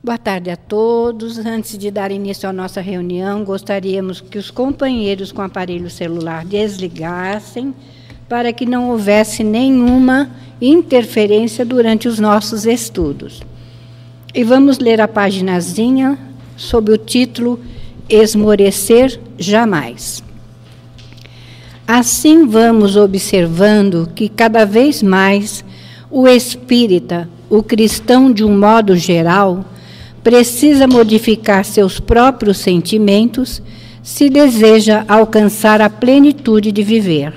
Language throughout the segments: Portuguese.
Boa tarde a todos. Antes de dar início à nossa reunião, gostaríamos que os companheiros com aparelho celular desligassem para que não houvesse nenhuma interferência durante os nossos estudos. E vamos ler a paginazinha sob o título Esmorecer Jamais. Assim vamos observando que cada vez mais o espírita, o cristão de um modo geral, precisa modificar seus próprios sentimentos se deseja alcançar a plenitude de viver.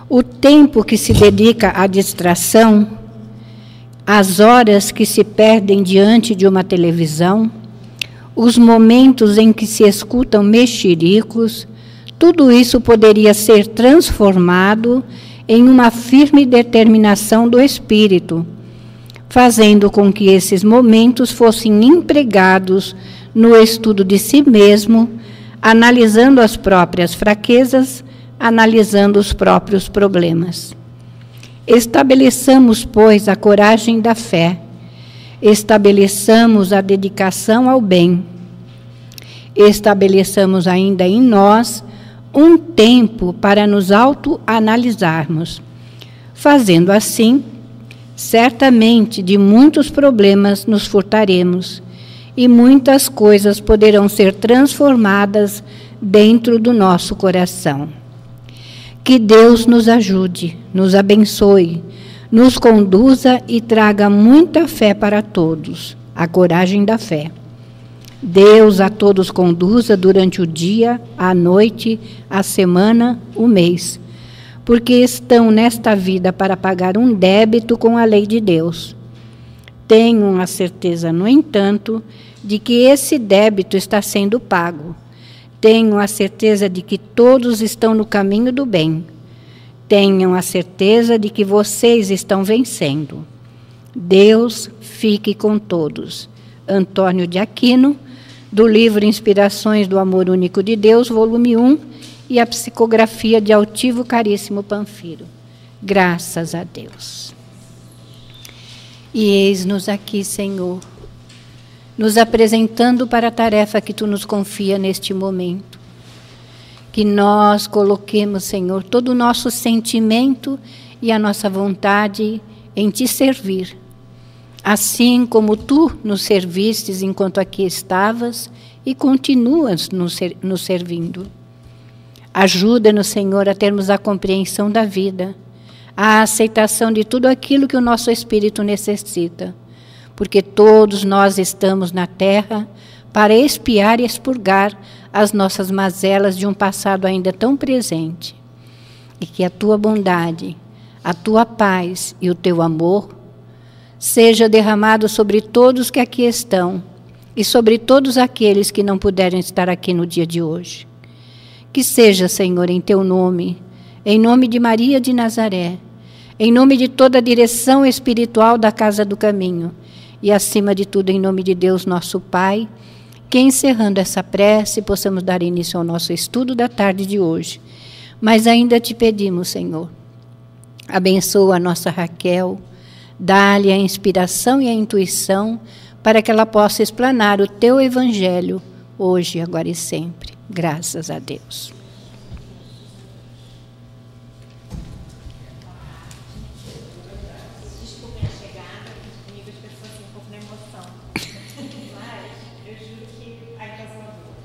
O tempo que se dedica à distração, as horas que se perdem diante de uma televisão, os momentos em que se escutam mexericos, tudo isso poderia ser transformado em uma firme determinação do espírito, fazendo com que esses momentos fossem empregados no estudo de si mesmo, analisando as próprias fraquezas, analisando os próprios problemas. Estabeleçamos, pois, a coragem da fé, estabeleçamos a dedicação ao bem, estabeleçamos ainda em nós um tempo para nos autoanalisarmos. Fazendo assim, certamente de muitos problemas nos furtaremos e muitas coisas poderão ser transformadas dentro do nosso coração. Que Deus nos ajude, nos abençoe, nos conduza e traga muita fé para todos, a coragem da fé. Deus a todos conduza durante o dia, a noite, a semana, o mês, porque estão nesta vida para pagar um débito com a lei de Deus. Tenham a certeza, no entanto, de que esse débito está sendo pago. Tenham a certeza de que todos estão no caminho do bem. Tenham a certeza de que vocês estão vencendo. Deus fique com todos. Antônio de Aquino, do livro Inspirações do Amor Único de Deus, volume 1, e a psicografia de Altivo Caríssimo Panfiro. Graças a Deus. E eis-nos aqui, Senhor, nos apresentando para a tarefa que Tu nos confia neste momento. Que nós coloquemos, Senhor, todo o nosso sentimento e a nossa vontade em Te servir. Assim como Tu nos servistes enquanto aqui estavas e continuas nos servindo. Ajuda-nos, Senhor, a termos a compreensão da vida, a aceitação de tudo aquilo que o nosso espírito necessita, porque todos nós estamos na terra para expiar e expurgar as nossas mazelas de um passado ainda tão presente. E que a Tua bondade, a Tua paz e o Teu amor seja derramado sobre todos que aqui estão e sobre todos aqueles que não puderem estar aqui no dia de hoje. Que seja, Senhor, em Teu nome, em nome de Maria de Nazaré, em nome de toda a direção espiritual da Casa do Caminho, e acima de tudo em nome de Deus, nosso Pai, que encerrando essa prece, possamos dar início ao nosso estudo da tarde de hoje. Mas ainda Te pedimos, Senhor, abençoa a nossa Raquel, dá-lhe a inspiração e a intuição para que ela possa explanar o Teu Evangelho, hoje, agora e sempre. Graças a Deus. Desculpem a chegada, comigo as pessoas estão um pouco na emoção. Mas eu juro que ainda são boas.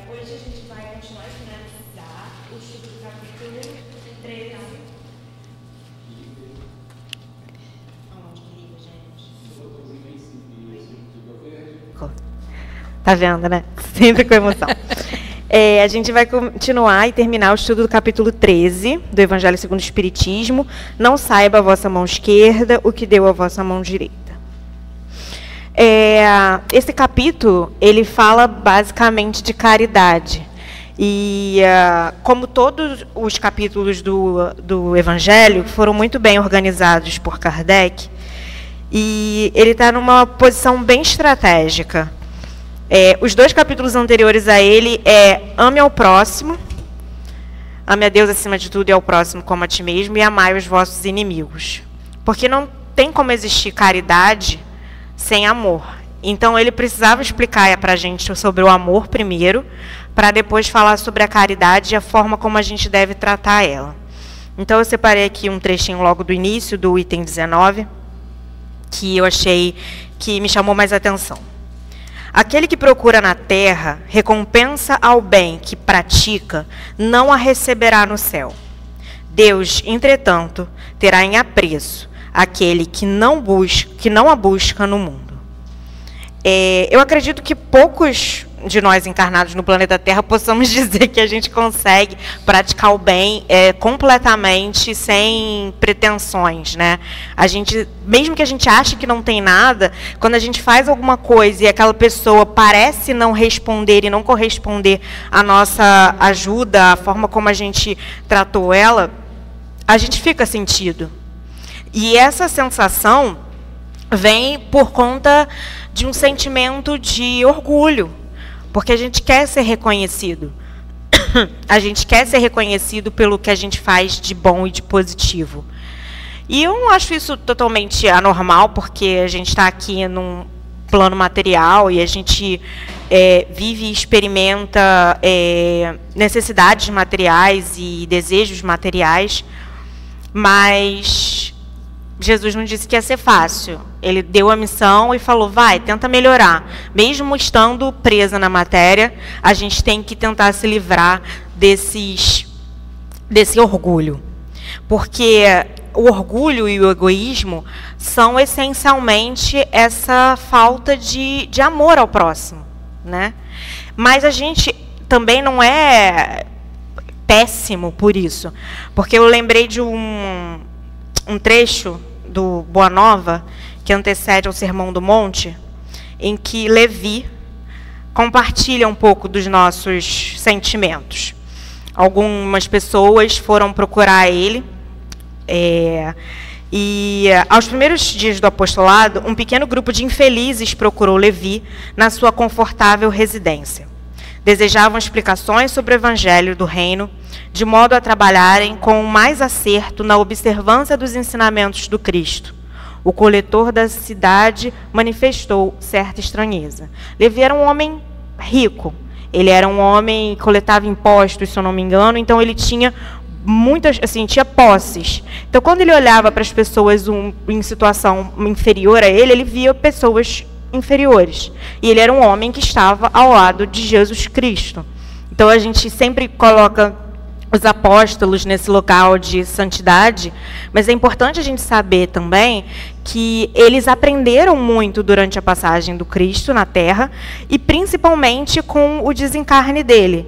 Hoje a gente vai continuar a finalizar o estudo do capítulo 13. Aonde que liga, gente? Tá vendo, né? Sempre com emoção. A gente vai continuar e terminar o estudo do capítulo 13 do Evangelho segundo o Espiritismo. Não saiba a vossa mão esquerda o que deu a vossa mão direita. Esse capítulo, ele fala basicamente de caridade. E como todos os capítulos do Evangelho foram muito bem organizados por Kardec, e ele está numa posição bem estratégica. Os dois capítulos anteriores a ele ame ao próximo, ame a Deus acima de tudo e ao próximo como a ti mesmo, e amai os vossos inimigos. Porque não tem como existir caridade sem amor. Então, ele precisava explicar para a gente sobre o amor primeiro, para depois falar sobre a caridade e a forma como a gente deve tratar ela. Então, eu separei aqui um trechinho logo do início, do item 19, que eu achei que me chamou mais atenção. Aquele que procura na terra recompensa ao bem que pratica, não a receberá no céu. Deus, entretanto, terá em apreço aquele que não a busca no mundo. Eu acredito que poucos de nós encarnados no planeta Terra possamos dizer que a gente consegue praticar o bem completamente sem pretensões, né? A gente, mesmo que a gente ache que não tem nada, quando a gente faz alguma coisa e aquela pessoa parece não responder e não corresponder à nossa ajuda, à forma como a gente tratou ela, a gente fica sentido. E essa sensação vem por conta de um sentimento de orgulho, porque a gente quer ser reconhecido. A gente quer ser reconhecido pelo que a gente faz de bom e de positivo. E eu não acho isso totalmente anormal, porque a gente está aqui num plano material e a gente vive e experimenta necessidades materiais e desejos materiais, mas Jesus não disse que ia ser fácil. Ele deu a missão e falou, vai, tenta melhorar. Mesmo estando presa na matéria, a gente tem que tentar se livrar desse orgulho. Porque o orgulho e o egoísmo são essencialmente essa falta de amor ao próximo, né? Mas a gente também não é péssimo por isso. Porque eu lembrei de um trecho do Boa Nova, que antecede ao Sermão do Monte, em que Levi compartilha um pouco dos nossos sentimentos. Algumas pessoas foram procurar ele, e aos primeiros dias do apostolado, um pequeno grupo de infelizes procurou Levi na sua confortável residência. Desejavam explicações sobre o evangelho do reino, de modo a trabalharem com mais acerto na observância dos ensinamentos do Cristo. O coletor da cidade manifestou certa estranheza. Levi era um homem rico. Ele era um homem que coletava impostos, se eu não me engano, então ele tinha muitas, assim, tinha posses. Então, quando ele olhava para as pessoas em situação inferior a ele, ele via pessoas inferiores. E ele era um homem que estava ao lado de Jesus Cristo. Então, a gente sempre coloca os apóstolos nesse local de santidade, mas é importante a gente saber também que eles aprenderam muito durante a passagem do Cristo na Terra, e principalmente com o desencarne dele.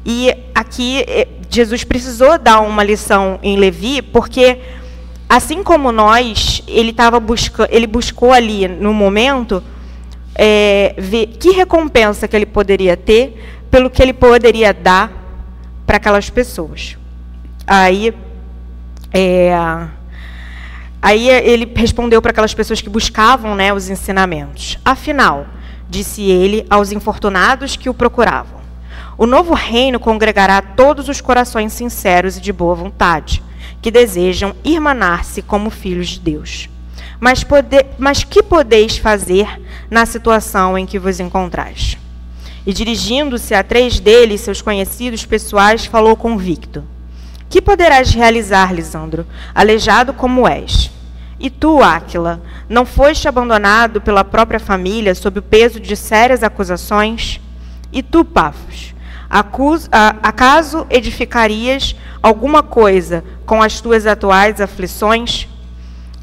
E aqui Jesus precisou dar uma lição em Levi, porque assim como nós, ele buscou ali no momento ver que recompensa que ele poderia ter pelo que ele poderia dar para aquelas pessoas. Aí ele respondeu para aquelas pessoas que buscavam, né, os ensinamentos. Afinal, disse ele aos infortunados que o procuravam, o novo reino congregará todos os corações sinceros e de boa vontade, que desejam irmanar-se como filhos de Deus. Mas que podeis fazer na situação em que vos encontrais? E dirigindo-se a 3 deles, seus conhecidos pessoais, falou convicto. Que poderás realizar, Lisandro, aleijado como és? E tu, Áquila, não foste abandonado pela própria família sob o peso de sérias acusações? E tu, Pafos, acaso edificarias alguma coisa com as tuas atuais aflições?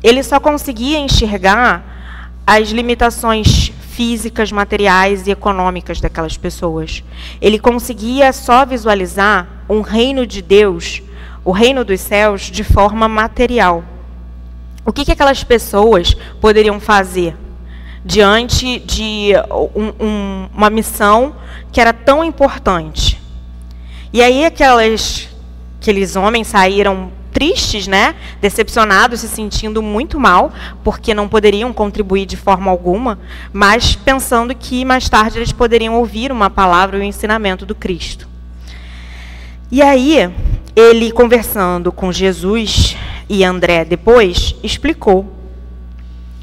Ele só conseguia enxergar as limitações físicas, materiais e econômicas daquelas pessoas. Ele conseguia só visualizar um reino de Deus, o reino dos céus, de forma material. O que aquelas pessoas poderiam fazer diante de uma missão que era tão importante? E aí aqueles homens saíram tristes, né? Decepcionados, se sentindo muito mal, porque não poderiam contribuir de forma alguma, mas pensando que mais tarde eles poderiam ouvir uma palavra e o ensinamento do Cristo. E aí, ele, conversando com Jesus e André depois, explicou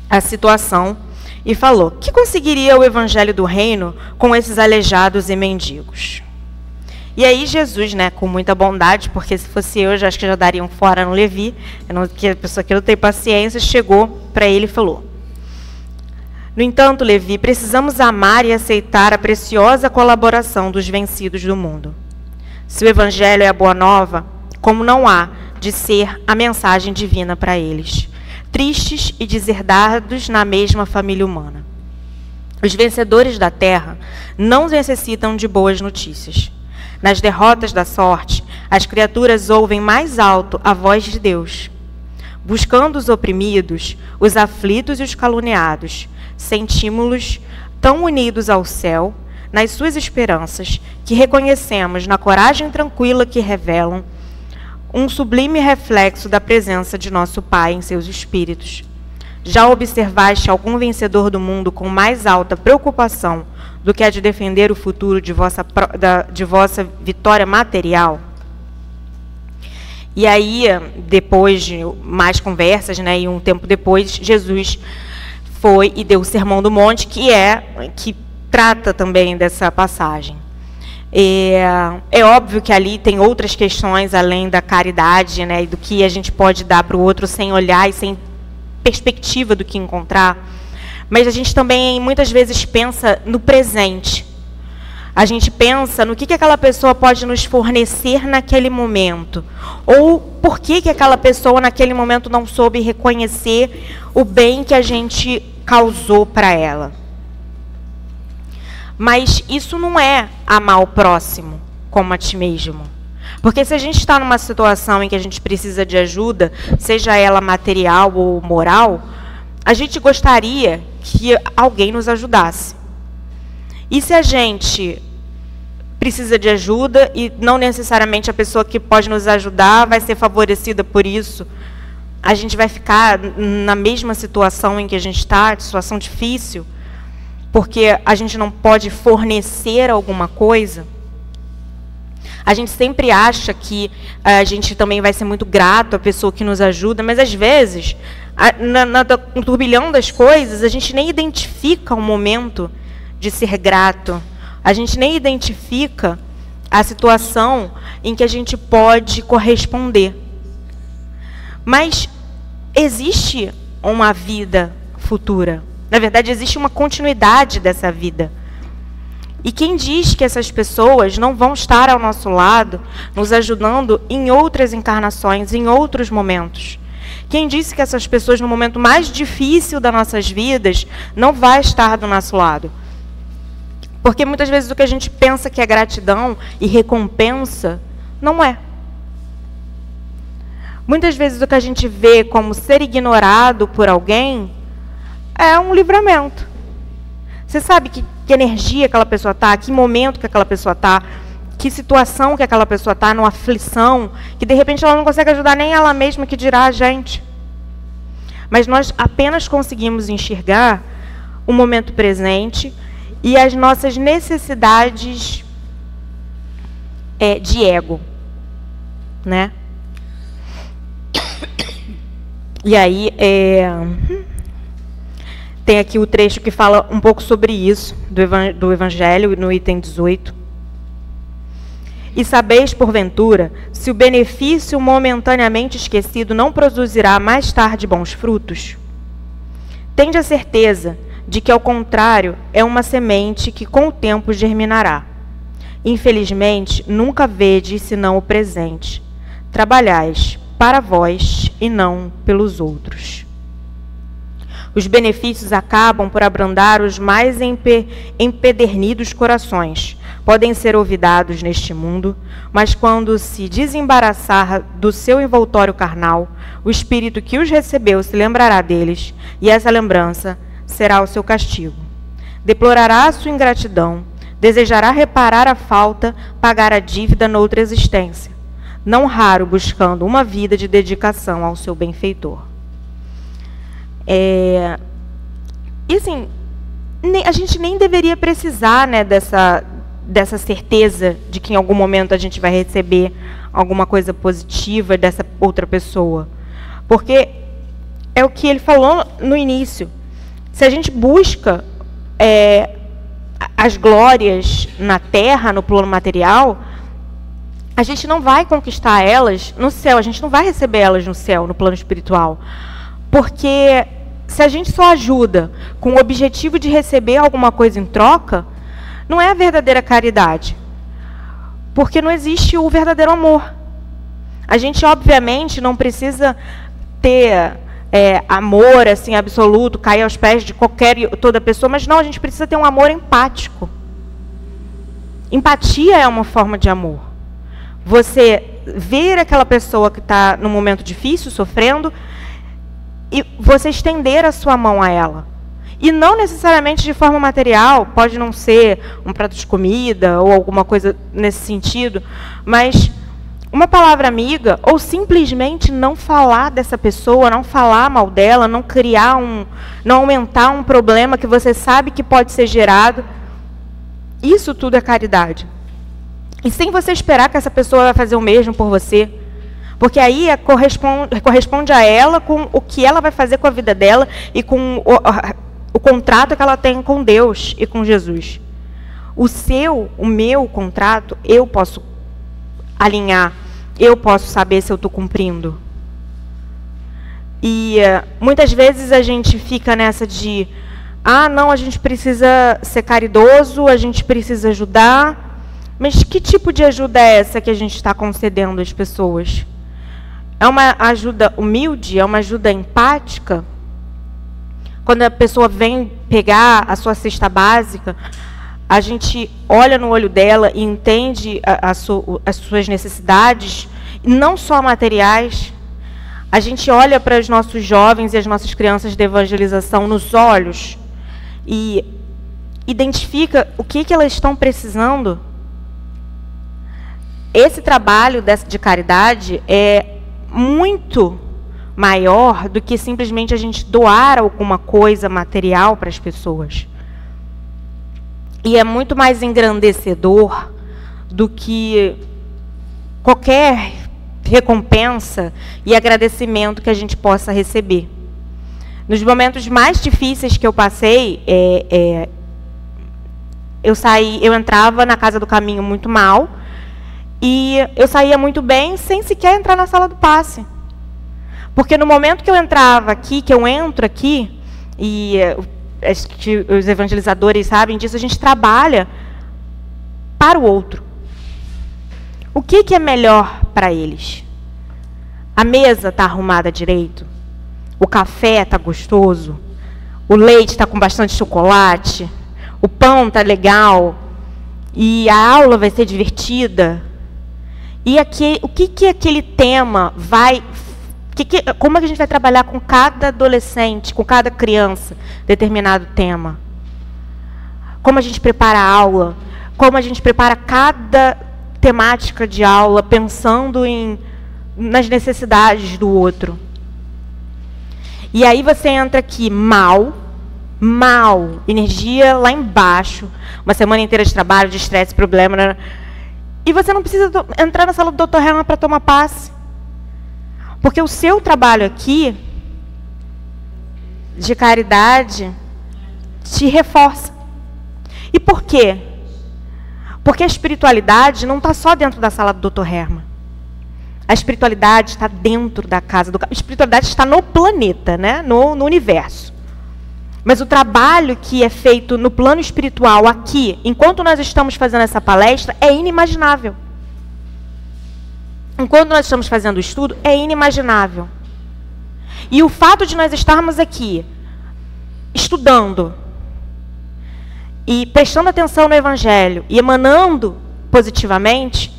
a situação e falou: que conseguiria o evangelho do reino com esses aleijados e mendigos? E aí Jesus, né, com muita bondade, porque se fosse eu, acho que já dariam fora no Levi, que a pessoa que não tem paciência, chegou para ele e falou: no entanto, Levi, precisamos amar e aceitar a preciosa colaboração dos vencidos do mundo. Se o evangelho é a boa nova, como não há de ser a mensagem divina para eles, tristes e deserdados na mesma família humana? Os vencedores da terra não necessitam de boas notícias. Nas derrotas da sorte, as criaturas ouvem mais alto a voz de Deus, buscando os oprimidos, os aflitos e os caluniados. Sentimos-los tão unidos ao céu, nas suas esperanças, que reconhecemos na coragem tranquila que revelam um sublime reflexo da presença de nosso Pai em seus espíritos. Já observaste algum vencedor do mundo com mais alta preocupação do que a de defender o futuro de vossa vitória material? E aí, depois de mais conversas, né, e um tempo depois, Jesus foi e deu o Sermão do Monte, que trata também dessa passagem. É óbvio que ali tem outras questões além da caridade, né, e do que a gente pode dar para o outro sem olhar e sem perspectiva do que encontrar. Mas a gente também muitas vezes pensa no presente. A gente pensa no que aquela pessoa pode nos fornecer naquele momento. Ou por que aquela pessoa naquele momento não soube reconhecer o bem que a gente causou para ela. Mas isso não é amar o próximo como a ti mesmo. Porque se a gente está numa situação em que a gente precisa de ajuda, seja ela material ou moral, a gente gostaria que alguém nos ajudasse. E se a gente precisa de ajuda e não necessariamente a pessoa que pode nos ajudar vai ser favorecida por isso, a gente vai ficar na mesma situação em que a gente está, situação difícil, porque a gente não pode fornecer alguma coisa. A gente sempre acha que a gente também vai ser muito grato à pessoa que nos ajuda, mas às vezes, no turbilhão das coisas, a gente nem identifica o momento de ser grato. A gente nem identifica a situação em que a gente pode corresponder. Mas existe uma vida futura. Na verdade, existe uma continuidade dessa vida. E quem diz que essas pessoas não vão estar ao nosso lado, nos ajudando em outras encarnações, em outros momentos? Quem disse que essas pessoas, no momento mais difícil das nossas vidas, não vai estar do nosso lado? Porque muitas vezes o que a gente pensa que é gratidão e recompensa, não é. Muitas vezes o que a gente vê como ser ignorado por alguém é um livramento. Você sabe que energia aquela pessoa está, que momento que aquela pessoa está, que situação que aquela pessoa está, numa aflição, que de repente ela não consegue ajudar nem ela mesma, que dirá a gente. Mas nós apenas conseguimos enxergar o momento presente e as nossas necessidades de ego, né? E aí, tem aqui o trecho que fala um pouco sobre isso, do Evangelho, no item 18. E sabeis, porventura, se o benefício momentaneamente esquecido não produzirá mais tarde bons frutos? Tende a certeza de que, ao contrário, é uma semente que com o tempo germinará. Infelizmente, nunca vedes senão o presente. Trabalhais para vós e não pelos outros. Os benefícios acabam por abrandar os mais empedernidos corações. Podem ser olvidados neste mundo, mas quando se desembaraçar do seu envoltório carnal, o espírito que os recebeu se lembrará deles, e essa lembrança será o seu castigo. Deplorará a sua ingratidão, desejará reparar a falta, pagar a dívida noutra existência, não raro buscando uma vida de dedicação ao seu benfeitor. E assim, a gente nem deveria precisar, né, dessa certeza de que em algum momento a gente vai receber alguma coisa positiva dessa outra pessoa. Porque é o que ele falou no início. Se a gente busca as glórias na terra, no plano material, a gente não vai conquistar elas no céu, a gente não vai receber elas no céu, no plano espiritual. Porque se a gente só ajuda com o objetivo de receber alguma coisa em troca, não é a verdadeira caridade. Porque não existe o verdadeiro amor. A gente, obviamente, não precisa ter amor assim, absoluto, cair aos pés de toda pessoa, mas não, a gente precisa ter um amor empático. Empatia é uma forma de amor. Você ver aquela pessoa que está num momento difícil, sofrendo, e você estender a sua mão a ela. E não necessariamente de forma material, pode não ser um prato de comida ou alguma coisa nesse sentido, mas uma palavra amiga, ou simplesmente não falar dessa pessoa, não falar mal dela, não não aumentar um problema que você sabe que pode ser gerado. Isso tudo é caridade. E sem você esperar que essa pessoa vai fazer o mesmo por você. Porque aí corresponde a ela com o que ela vai fazer com a vida dela e com o contrato que ela tem com Deus e com Jesus. O meu contrato, eu posso alinhar, eu posso saber se eu estou cumprindo. E muitas vezes a gente fica nessa de, não, a gente precisa ser caridoso, a gente precisa ajudar. Mas que tipo de ajuda é essa que a gente está concedendo às pessoas? É uma ajuda humilde? É uma ajuda empática? Quando a pessoa vem pegar a sua cesta básica, a gente olha no olho dela e entende as suas necessidades, não só materiais. A gente olha para os nossos jovens e as nossas crianças de evangelização nos olhos e identifica o que elas estão precisando. Esse trabalho de caridade é muito maior do que simplesmente a gente doar alguma coisa material para as pessoas. E é muito mais engrandecedor do que qualquer recompensa e agradecimento que a gente possa receber. Nos momentos mais difíceis que eu passei, eu entrava na Casa do Caminho muito mal, e eu saía muito bem sem sequer entrar na sala do passe. Porque no momento que eu entrava aqui, que eu entro aqui, e os evangelizadores sabem disso, a gente trabalha para o outro. O que é melhor para eles? A mesa está arrumada direito? O café está gostoso? O leite está com bastante chocolate? O pão está legal? E a aula vai ser divertida? E o que aquele tema vai... como é que a gente vai trabalhar com cada adolescente, com cada criança, determinado tema? Como a gente prepara a aula? Como a gente prepara cada temática de aula, pensando nas necessidades do outro? E aí você entra aqui mal, energia lá embaixo, uma semana inteira de trabalho, de estresse, problema, né? E você não precisa entrar na sala do Dr. Herman para tomar passe. Porque o seu trabalho aqui, de caridade, te reforça. E por quê? Porque a espiritualidade não está só dentro da sala do Dr. Herman. A espiritualidade está dentro da casa do... A espiritualidade está no planeta, né? no universo. Mas o trabalho que é feito no plano espiritual aqui, enquanto nós estamos fazendo essa palestra, é inimaginável. Enquanto nós estamos fazendo o estudo, é inimaginável. E o fato de nós estarmos aqui, estudando, e prestando atenção no Evangelho, e emanando positivamente,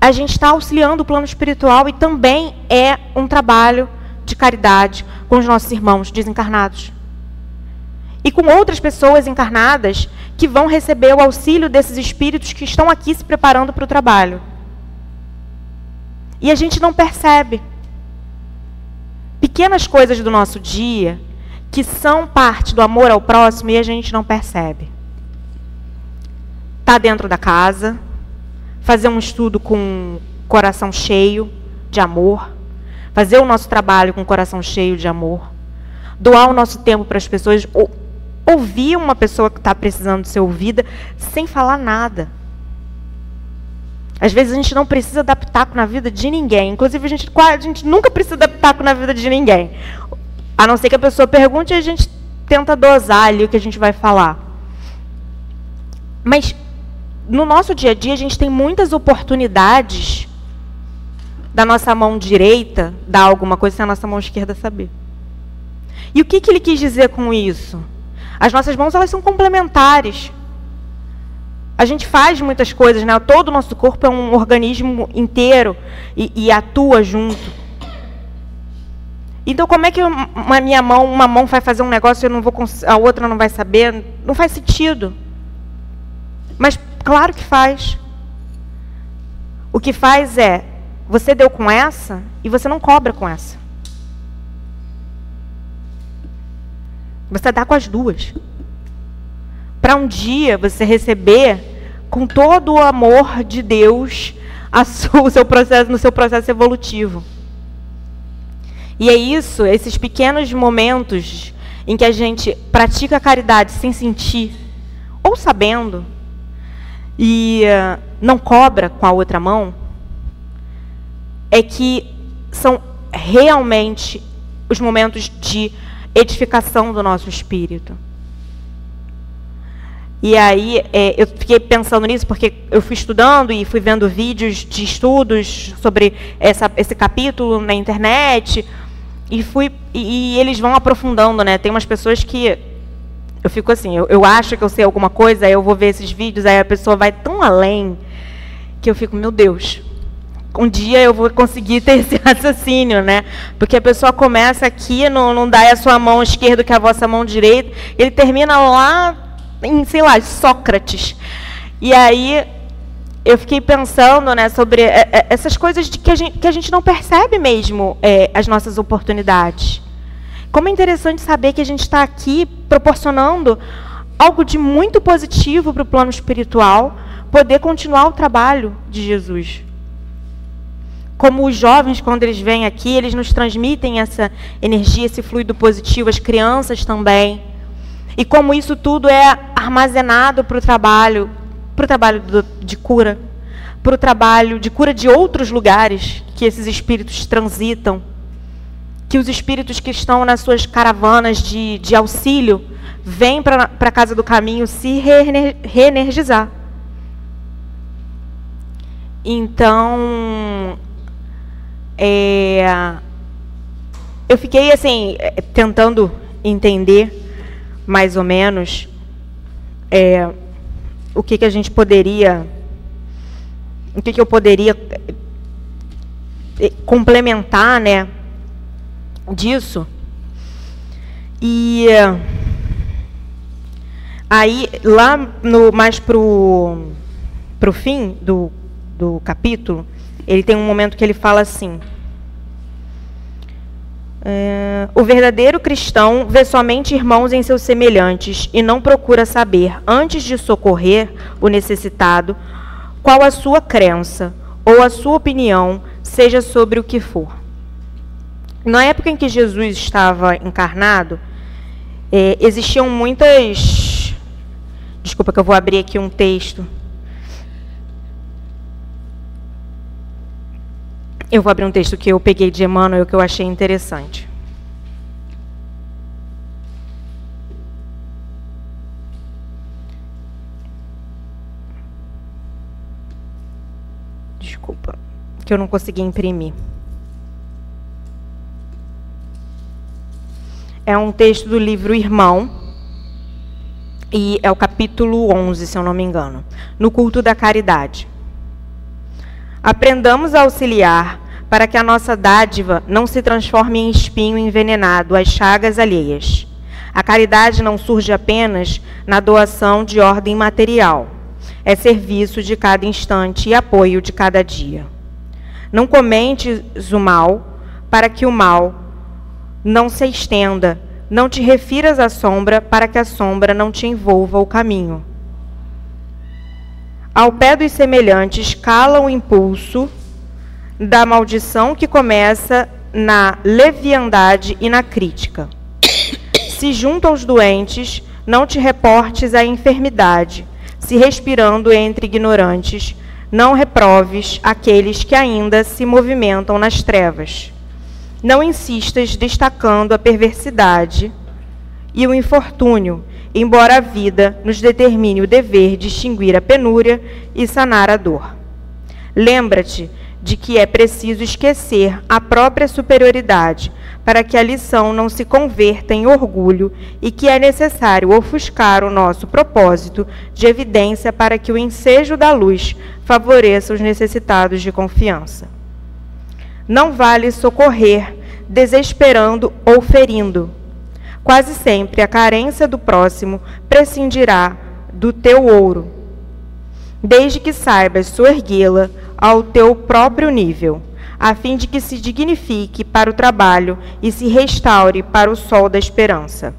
a gente está auxiliando o plano espiritual e também é um trabalho de caridade com os nossos irmãos desencarnados. E com outras pessoas encarnadas que vão receber o auxílio desses espíritos que estão aqui se preparando para o trabalho. E a gente não percebe. Pequenas coisas do nosso dia que são parte do amor ao próximo e a gente não percebe. Tá dentro da casa, fazer um estudo com coração cheio de amor, fazer o nosso trabalho com coração cheio de amor, doar o nosso tempo para as pessoas, ouvir uma pessoa que está precisando ser ouvida sem falar nada. Às vezes a gente não precisa dar pitaco na vida de ninguém. Inclusive, a gente nunca precisa dar pitaco na vida de ninguém. A não ser que a pessoa pergunte e a gente tenta dosar ali o que a gente vai falar. Mas no nosso dia a dia a gente tem muitas oportunidades da nossa mão direita dar alguma coisa sem a nossa mão esquerda saber. E o que ele quis dizer com isso? As nossas mãos, elas são complementares. A gente faz muitas coisas, né? Todo o nosso corpo é um organismo inteiro e atua junto. Então, como é que uma mão vai fazer um negócio e a outra não vai saber? Não faz sentido. Mas, claro que faz. O que faz é, você deu com essa e você não cobra com essa. Você dá com as duas. Para um dia você receber com todo o amor de Deus no seu processo evolutivo. E é isso, esses pequenos momentos em que a gente pratica a caridade sem sentir, ou sabendo, e não cobra com a outra mão, é que são realmente os momentos de edificação do nosso espírito. E aí, eu fiquei pensando nisso, porque eu fui estudando e fui vendo vídeos de estudos sobre esse capítulo na internet, e eles vão aprofundando, né? Tem umas pessoas que eu fico assim, eu acho que eu sei alguma coisa, aí eu vou ver esses vídeos, aí a pessoa vai tão além, que eu fico, meu Deus, um dia eu vou conseguir ter esse raciocínio, né? Porque a pessoa começa aqui, não dá a sua mão esquerda que a vossa mão direita, ele termina lá em, sei lá, Sócrates. E aí eu fiquei pensando, né, sobre essas coisas que a gente não percebe mesmo as nossas oportunidades. Como é interessante saber que a gente está aqui proporcionando algo de muito positivo para o plano espiritual, poder continuar o trabalho de Jesus. Como os jovens, quando eles vêm aqui, eles nos transmitem essa energia, esse fluido positivo, as crianças também. E como isso tudo é armazenado para o trabalho de cura, para o trabalho de cura de outros lugares que esses espíritos transitam, que os espíritos que estão nas suas caravanas de auxílio vêm para a Casa do Caminho se reenergizar. Então, eu fiquei assim, tentando entender mais ou menos o que a gente poderia, o que eu poderia complementar, né, disso. E aí, lá mais pro fim do capítulo, ele tem um momento que ele fala assim: o verdadeiro cristão vê somente irmãos em seus semelhantes e não procura saber, antes de socorrer o necessitado, qual a sua crença ou a sua opinião, seja sobre o que for. Na época em que Jesus estava encarnado, existiam muitas... Desculpa que eu vou abrir aqui um texto. Eu vou abrir um texto que eu peguei de Emmanuel, que eu achei interessante. Desculpa, que eu não consegui imprimir. É um texto do livro Irmão, e é o capítulo 11, se eu não me engano, no culto da caridade. Aprendamos a auxiliar para que a nossa dádiva não se transforme em espinho envenenado às chagas alheias. A caridade não surge apenas na doação de ordem material. É serviço de cada instante e apoio de cada dia. Não comentes o mal para que o mal não se estenda. Não te refiras à sombra para que a sombra não te envolva o caminho. Ao pé dos semelhantes cala o impulso da maldição que começa na leviandade e na crítica. Se junto aos doentes, não te reportes à enfermidade. Se respirando entre ignorantes, não reproves aqueles que ainda se movimentam nas trevas. Não insistas destacando a perversidade e o infortúnio, embora a vida nos determine o dever de extinguir a penúria e sanar a dor. Lembra-te de que é preciso esquecer a própria superioridade para que a lição não se converta em orgulho e que é necessário ofuscar o nosso propósito de evidência para que o ensejo da luz favoreça os necessitados de confiança. Não vale socorrer desesperando ou ferindo. Quase sempre a carência do próximo prescindirá do teu ouro, desde que saibas soerguê-la ao teu próprio nível, a fim de que se dignifique para o trabalho e se restaure para o sol da esperança.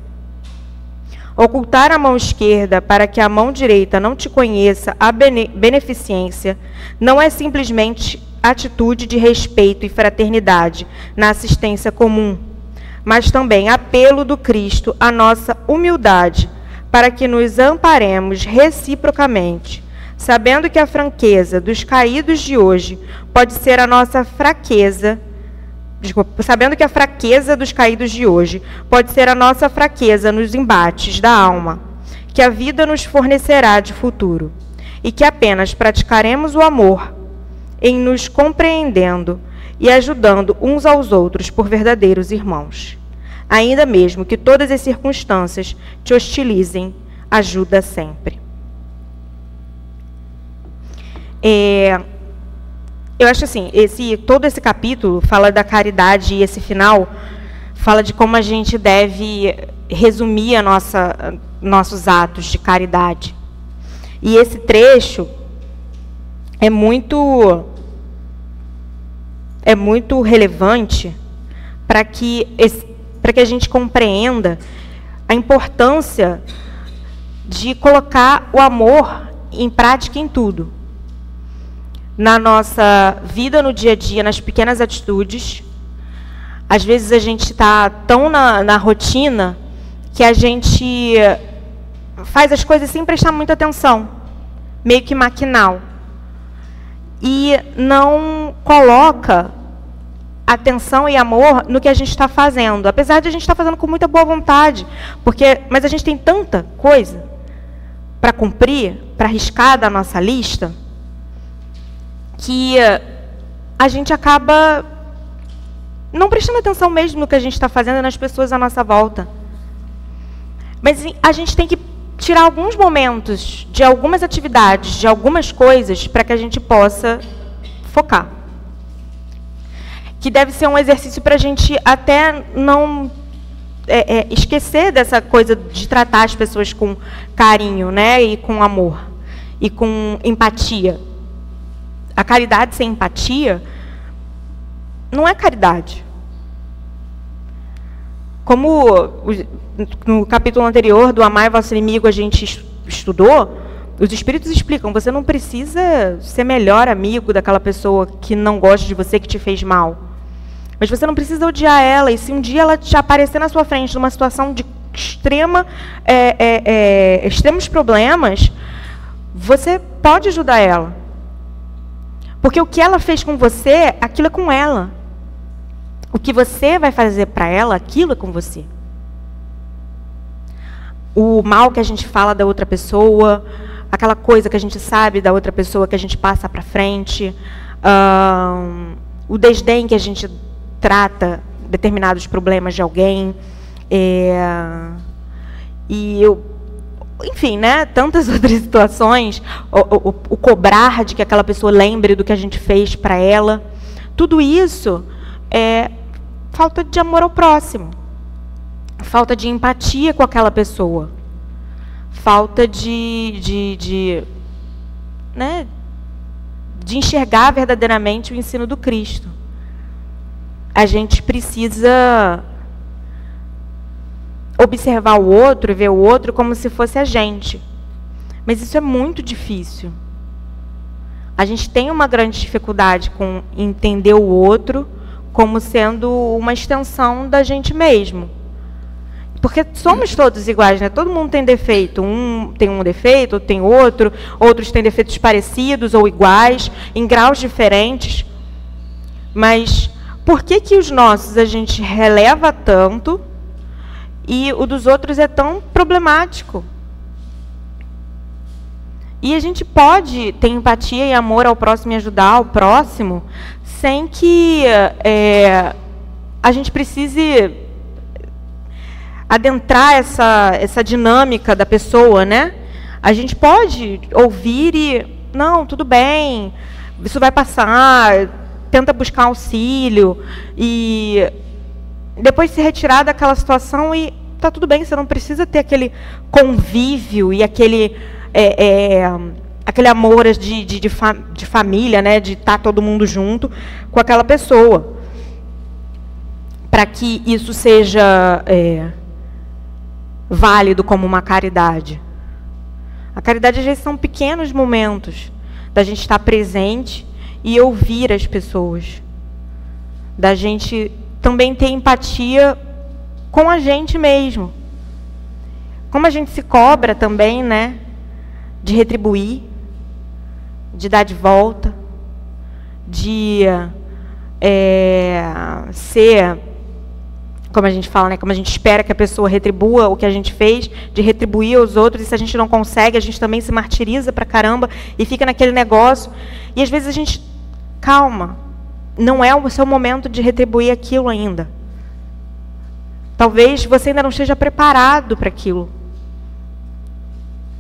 Ocultar a mão esquerda para que a mão direita não te conheça a beneficência não é simplesmente atitude de respeito e fraternidade na assistência comum, mas também apelo do Cristo à nossa humildade para que nos amparemos reciprocamente, sabendo que a franqueza dos caídos de hoje pode ser a nossa fraqueza, sabendo que a fraqueza dos caídos de hoje pode ser a nossa fraqueza nos embates da alma, que a vida nos fornecerá de futuro, e que apenas praticaremos o amor em nos compreendendo e ajudando uns aos outros por verdadeiros irmãos. Ainda mesmo que todas as circunstâncias te hostilizem, ajuda sempre. Eu acho assim, todo esse capítulo fala da caridade e esse final fala de como a gente deve resumir nossos atos de caridade. E esse trecho é muito relevante para que a gente compreenda a importância de colocar o amor em prática em tudo. Na nossa vida, no dia a dia, nas pequenas atitudes. Às vezes a gente está tão na rotina que a gente faz as coisas sem prestar muita atenção, meio que maquinal. E não coloca atenção e amor no que a gente está fazendo, apesar de a gente estar fazendo com muita boa vontade, mas a gente tem tanta coisa para cumprir, para riscar da nossa lista, que a gente acaba não prestando atenção mesmo no que a gente está fazendo e nas pessoas à nossa volta. Mas a gente tem que tirar alguns momentos de algumas atividades, de algumas coisas, para que a gente possa focar. Que deve ser um exercício para a gente até não esquecer dessa coisa de tratar as pessoas com carinho, né, e com amor, e com empatia. A caridade sem empatia não é caridade. Como no capítulo anterior do Amai Vosso Inimigo a gente estudou, os Espíritos explicam, você não precisa ser melhor amigo daquela pessoa que não gosta de você, que te fez mal. Mas você não precisa odiar ela, e se um dia ela te aparecer na sua frente numa situação de extremos problemas, você pode ajudar ela. Porque o que ela fez com você, aquilo é com ela. O que você vai fazer para ela, aquilo é com você. O mal que a gente fala da outra pessoa, aquela coisa que a gente sabe da outra pessoa que a gente passa para frente, o desdém que a gente trata determinados problemas de alguém, enfim, né, tantas outras situações, o cobrar de que aquela pessoa lembre do que a gente fez para ela, tudo isso é falta de amor ao próximo, falta de empatia com aquela pessoa, falta de enxergar verdadeiramente o ensino do Cristo. A gente precisa observar o outro e ver o outro como se fosse a gente. Mas isso é muito difícil. A gente tem uma grande dificuldade com entender o outro como sendo uma extensão da gente mesmo. Porque somos todos iguais, né? Todo mundo tem defeito. Um tem um defeito, outro tem outro. Outros têm defeitos parecidos ou iguais, em graus diferentes. Mas por que que os nossos a gente releva tanto e o dos outros é tão problemático? E a gente pode ter empatia e amor ao próximo e ajudar o próximo sem que a gente precise adentrar essa dinâmica da pessoa, né? A gente pode ouvir e, não, tudo bem, isso vai passar, tenta buscar auxílio e depois se retirar daquela situação e tá tudo bem, você não precisa ter aquele convívio e aquele amor de família, né? De estar todo mundo junto com aquela pessoa, para que isso seja válido como uma caridade. A caridade, às vezes, são pequenos momentos da gente estar presente e ouvir as pessoas, da gente também ter empatia com a gente mesmo. Como a gente se cobra também, né, de retribuir, de dar de volta, de ser, como a gente fala, né, como a gente espera que a pessoa retribua o que a gente fez, de retribuir aos outros, e se a gente não consegue, a gente também se martiriza pra caramba e fica naquele negócio. E às vezes a gente, calma, não é o seu momento de retribuir aquilo ainda. Talvez você ainda não esteja preparado para aquilo.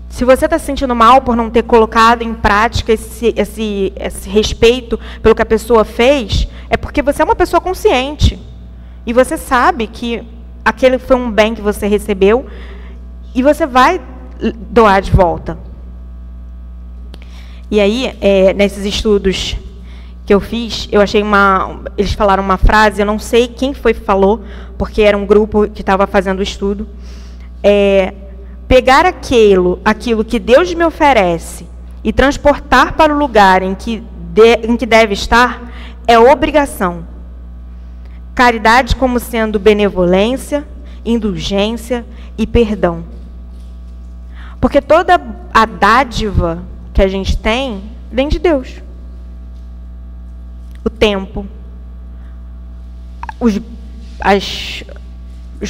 Se você está se sentindo mal por não ter colocado em prática esse respeito pelo que a pessoa fez, é porque você é uma pessoa consciente. E você sabe que aquele foi um bem que você recebeu e você vai doar de volta. E aí, nesses estudos que eu fiz, eu achei eles falaram uma frase, eu não sei quem foi que falou, porque era um grupo que estava fazendo o estudo. Pegar aquilo que Deus me oferece e transportar para o lugar em que deve estar é obrigação. Caridade como sendo benevolência, indulgência e perdão. Porque toda a dádiva que a gente tem vem de Deus. O tempo, os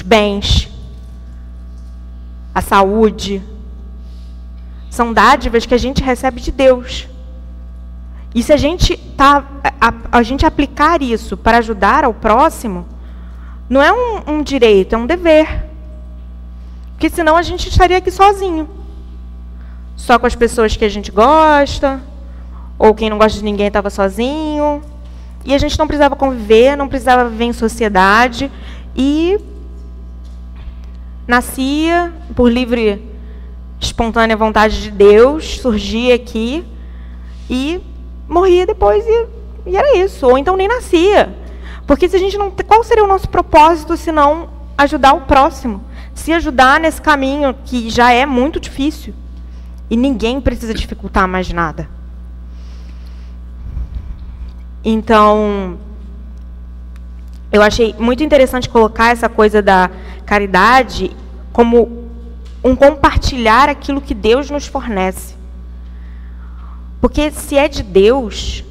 bens, a saúde, são dádivas que a gente recebe de Deus. E se a gente aplicar isso para ajudar ao próximo, não é um direito, é um dever. Porque senão a gente estaria aqui sozinho. Só com as pessoas que a gente gosta, ou quem não gosta de ninguém estava sozinho. E a gente não precisava conviver, não precisava viver em sociedade. E nascia por livre, espontânea vontade de Deus, surgia aqui e morria depois e era isso. Ou então nem nascia. Porque se a gente não, qual seria o nosso propósito se não ajudar o próximo? Se ajudar nesse caminho que já é muito difícil. E ninguém precisa dificultar mais nada. Então, eu achei muito interessante colocar essa coisa da caridade como um compartilhar aquilo que Deus nos fornece. Porque se é de Deus,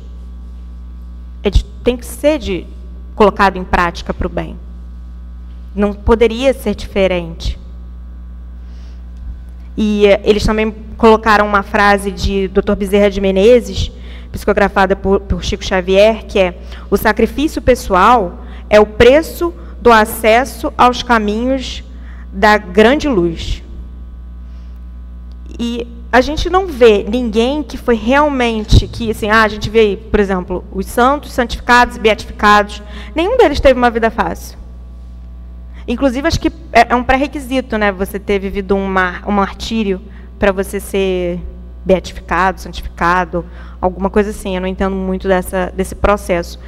tem que ser colocado em prática para o bem. Não poderia ser diferente. E eles também colocaram uma frase de Dr. Bezerra de Menezes, psicografada por Chico Xavier, que é: o sacrifício pessoal é o preço do acesso aos caminhos da grande luz. E a gente não vê ninguém que foi realmente, que assim, a gente vê, por exemplo, os santos, santificados e beatificados, nenhum deles teve uma vida fácil. Inclusive, acho que é um pré-requisito, né, você ter vivido um martírio para você ser beatificado, santificado, alguma coisa assim. Eu não entendo muito desse processo.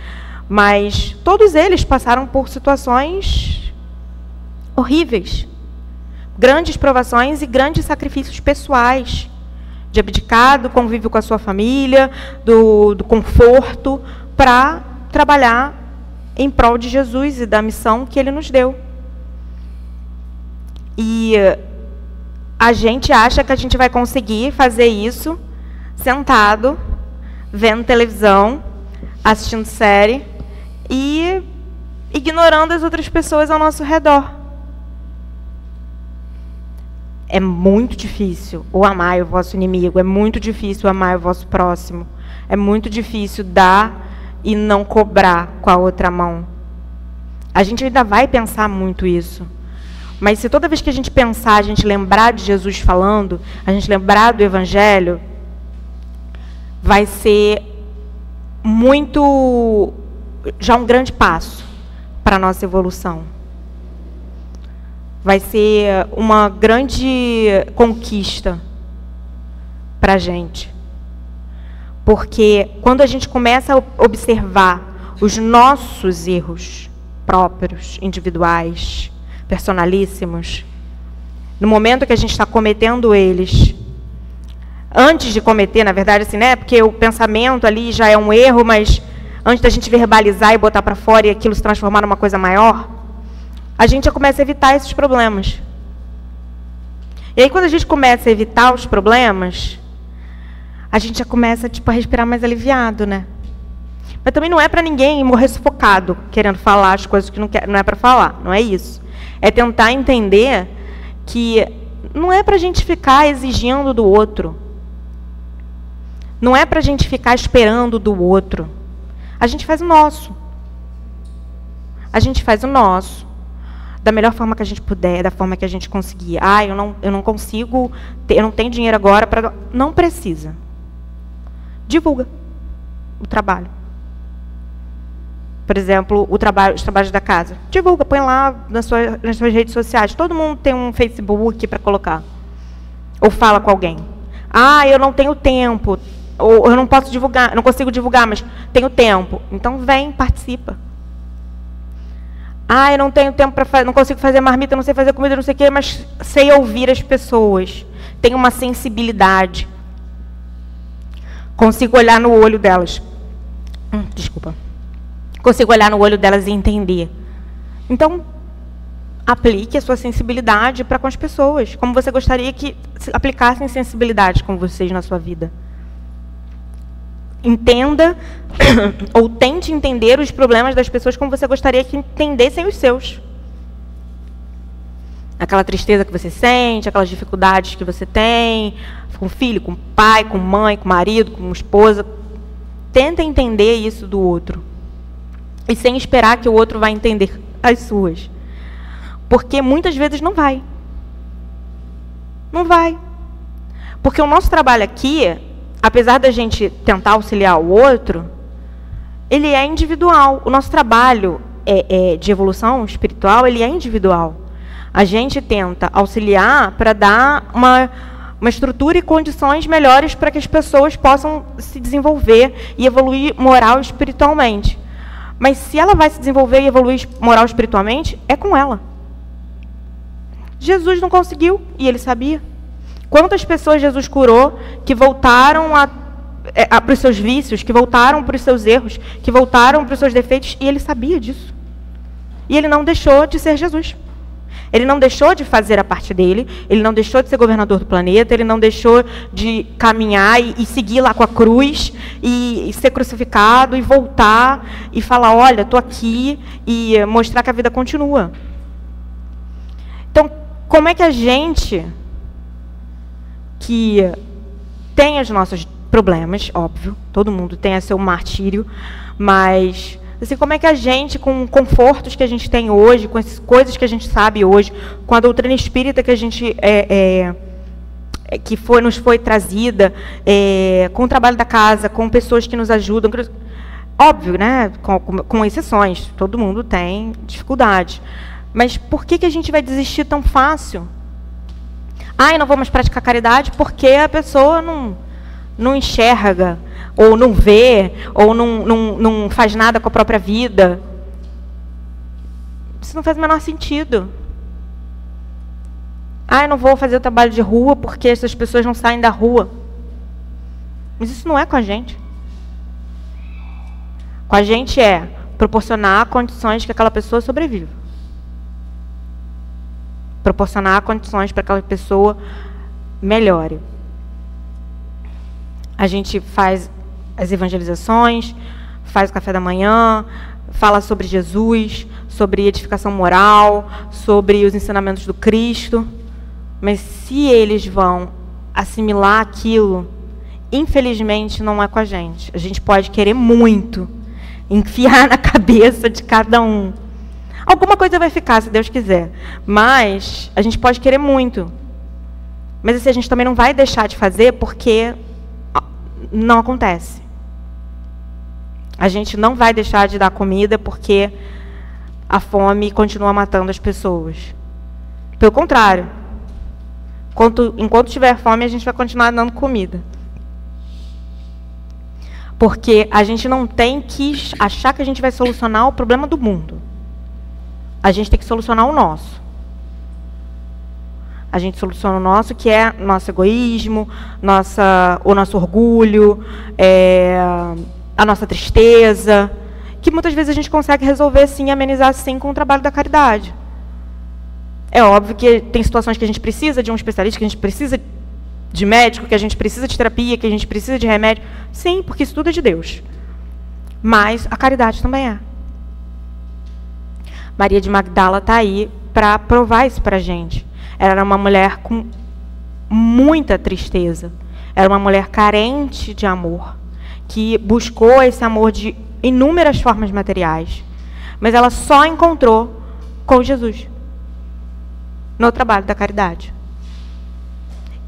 Mas todos eles passaram por situações horríveis. Grandes provações e grandes sacrifícios pessoais. De abdicar do convívio com a sua família, do conforto, para trabalhar em prol de Jesus e da missão que Ele nos deu. E a gente acha que a gente vai conseguir fazer isso sentado, vendo televisão, assistindo série e ignorando as outras pessoas ao nosso redor. É muito difícil o amar o vosso inimigo, é muito difícil amar o vosso próximo, é muito difícil dar e não cobrar com a outra mão. A gente ainda vai pensar muito isso. Mas se toda vez que a gente pensar, a gente lembrar de Jesus falando, a gente lembrar do Evangelho, vai ser muito, já um grande passo para a nossa evolução. Vai ser uma grande conquista para a gente. Porque quando a gente começa a observar os nossos erros próprios, individuais, personalíssimos, no momento que a gente está cometendo eles, antes de cometer, na verdade, assim, né? Porque o pensamento ali já é um erro, mas antes da gente verbalizar e botar para fora e aquilo se transformar numa coisa maior, a gente já começa a evitar esses problemas. E aí, quando a gente começa a evitar os problemas, a gente já começa, tipo, a respirar mais aliviado, né? Mas também não é para ninguém morrer sufocado, querendo falar as coisas que não é para falar, não é isso. É tentar entender que não é para a gente ficar exigindo do outro. Não é para a gente ficar esperando do outro. A gente faz o nosso. A gente faz o nosso. Da melhor forma que a gente puder, da forma que a gente conseguir. Ah, eu não consigo, eu não tenho dinheiro agora para... Não precisa. Divulga o trabalho. Por exemplo, os trabalhos da casa. Divulga, põe lá nas suas redes sociais. Todo mundo tem um Facebook para colocar. Ou fala com alguém. Ah, eu não tenho tempo. Ou eu não posso divulgar, não consigo divulgar, mas tenho tempo. Então vem, participa. Ah, eu não tenho tempo para fazer, não consigo fazer marmita, não sei fazer comida, não sei o quê, mas sei ouvir as pessoas. Tenho uma sensibilidade. Consigo olhar no olho delas. Desculpa. Consigo olhar no olho delas e entender. Então, aplique a sua sensibilidade para com as pessoas, como você gostaria que aplicassem sensibilidade com vocês na sua vida. Entenda, ou tente entender os problemas das pessoas como você gostaria que entendessem os seus. Aquela tristeza que você sente, aquelas dificuldades que você tem, com o filho, com o pai, com mãe, com o marido, com a esposa. Tenta entender isso do outro. E sem esperar que o outro vai entender as suas. Porque muitas vezes não vai. Não vai. Porque o nosso trabalho aqui, apesar da gente tentar auxiliar o outro, ele é individual. O nosso trabalho de evolução espiritual, ele é individual. A gente tenta auxiliar para dar uma estrutura e condições melhores para que as pessoas possam se desenvolver e evoluir moral e espiritualmente. Mas se ela vai se desenvolver e evoluir moral e espiritualmente, é com ela. Jesus não conseguiu, e ele sabia. Quantas pessoas Jesus curou que voltaram para os seus vícios, que voltaram para os seus erros, que voltaram para os seus defeitos, e ele sabia disso. E ele não deixou de ser Jesus. Ele não deixou de fazer a parte dele, ele não deixou de ser governador do planeta, ele não deixou de caminhar e seguir lá com a cruz, e ser crucificado, e voltar, e falar, olha, estou aqui, e mostrar que a vida continua. Então, como é que a gente, que tem os nossos problemas, óbvio, todo mundo tem seu martírio, mas... assim, como é que a gente, com confortos que a gente tem hoje, com as coisas que a gente sabe hoje, com a doutrina espírita que a gente nos foi trazida, com o trabalho da casa, com pessoas que nos ajudam, óbvio, né, com exceções, todo mundo tem dificuldade. Mas por que a gente vai desistir tão fácil? Ah, eu não vou mais praticar caridade porque a pessoa não enxerga, ou não vê, ou não faz nada com a própria vida. Isso não faz o menor sentido. Ah, eu não vou fazer o trabalho de rua porque essas pessoas não saem da rua. Mas isso não é com a gente. Com a gente é proporcionar condições que aquela pessoa sobreviva. proporcionar condições para que aquela pessoa melhore. A gente faz as evangelizações, faz o café da manhã, fala sobre Jesus, sobre edificação moral, sobre os ensinamentos do Cristo. Mas se eles vão assimilar aquilo, infelizmente não é com a gente. A gente pode querer muito, enfiar na cabeça de cada um. Alguma coisa vai ficar, se Deus quiser. Mas a gente pode querer muito. Mas assim, a gente também não vai deixar de fazer porque não acontece. A gente não vai deixar de dar comida porque a fome continua matando as pessoas. Pelo contrário. Enquanto tiver fome, a gente vai continuar dando comida. Porque a gente não tem que achar que a gente vai solucionar o problema do mundo. A gente tem que solucionar o nosso. A gente soluciona o nosso, que é nosso egoísmo, o nosso orgulho, a nossa tristeza, que muitas vezes a gente consegue resolver sim, amenizar sim com o trabalho da caridade. É óbvio que tem situações que a gente precisa de um especialista, que a gente precisa de médico, que a gente precisa de terapia, que a gente precisa de remédio. Sim, porque isso tudo é de Deus. Mas a caridade também é. Maria de Magdala está aí para provar isso para a gente. Ela era uma mulher com muita tristeza. Era uma mulher carente de amor, que buscou esse amor de inúmeras formas materiais. Mas ela só encontrou com Jesus, no trabalho da caridade.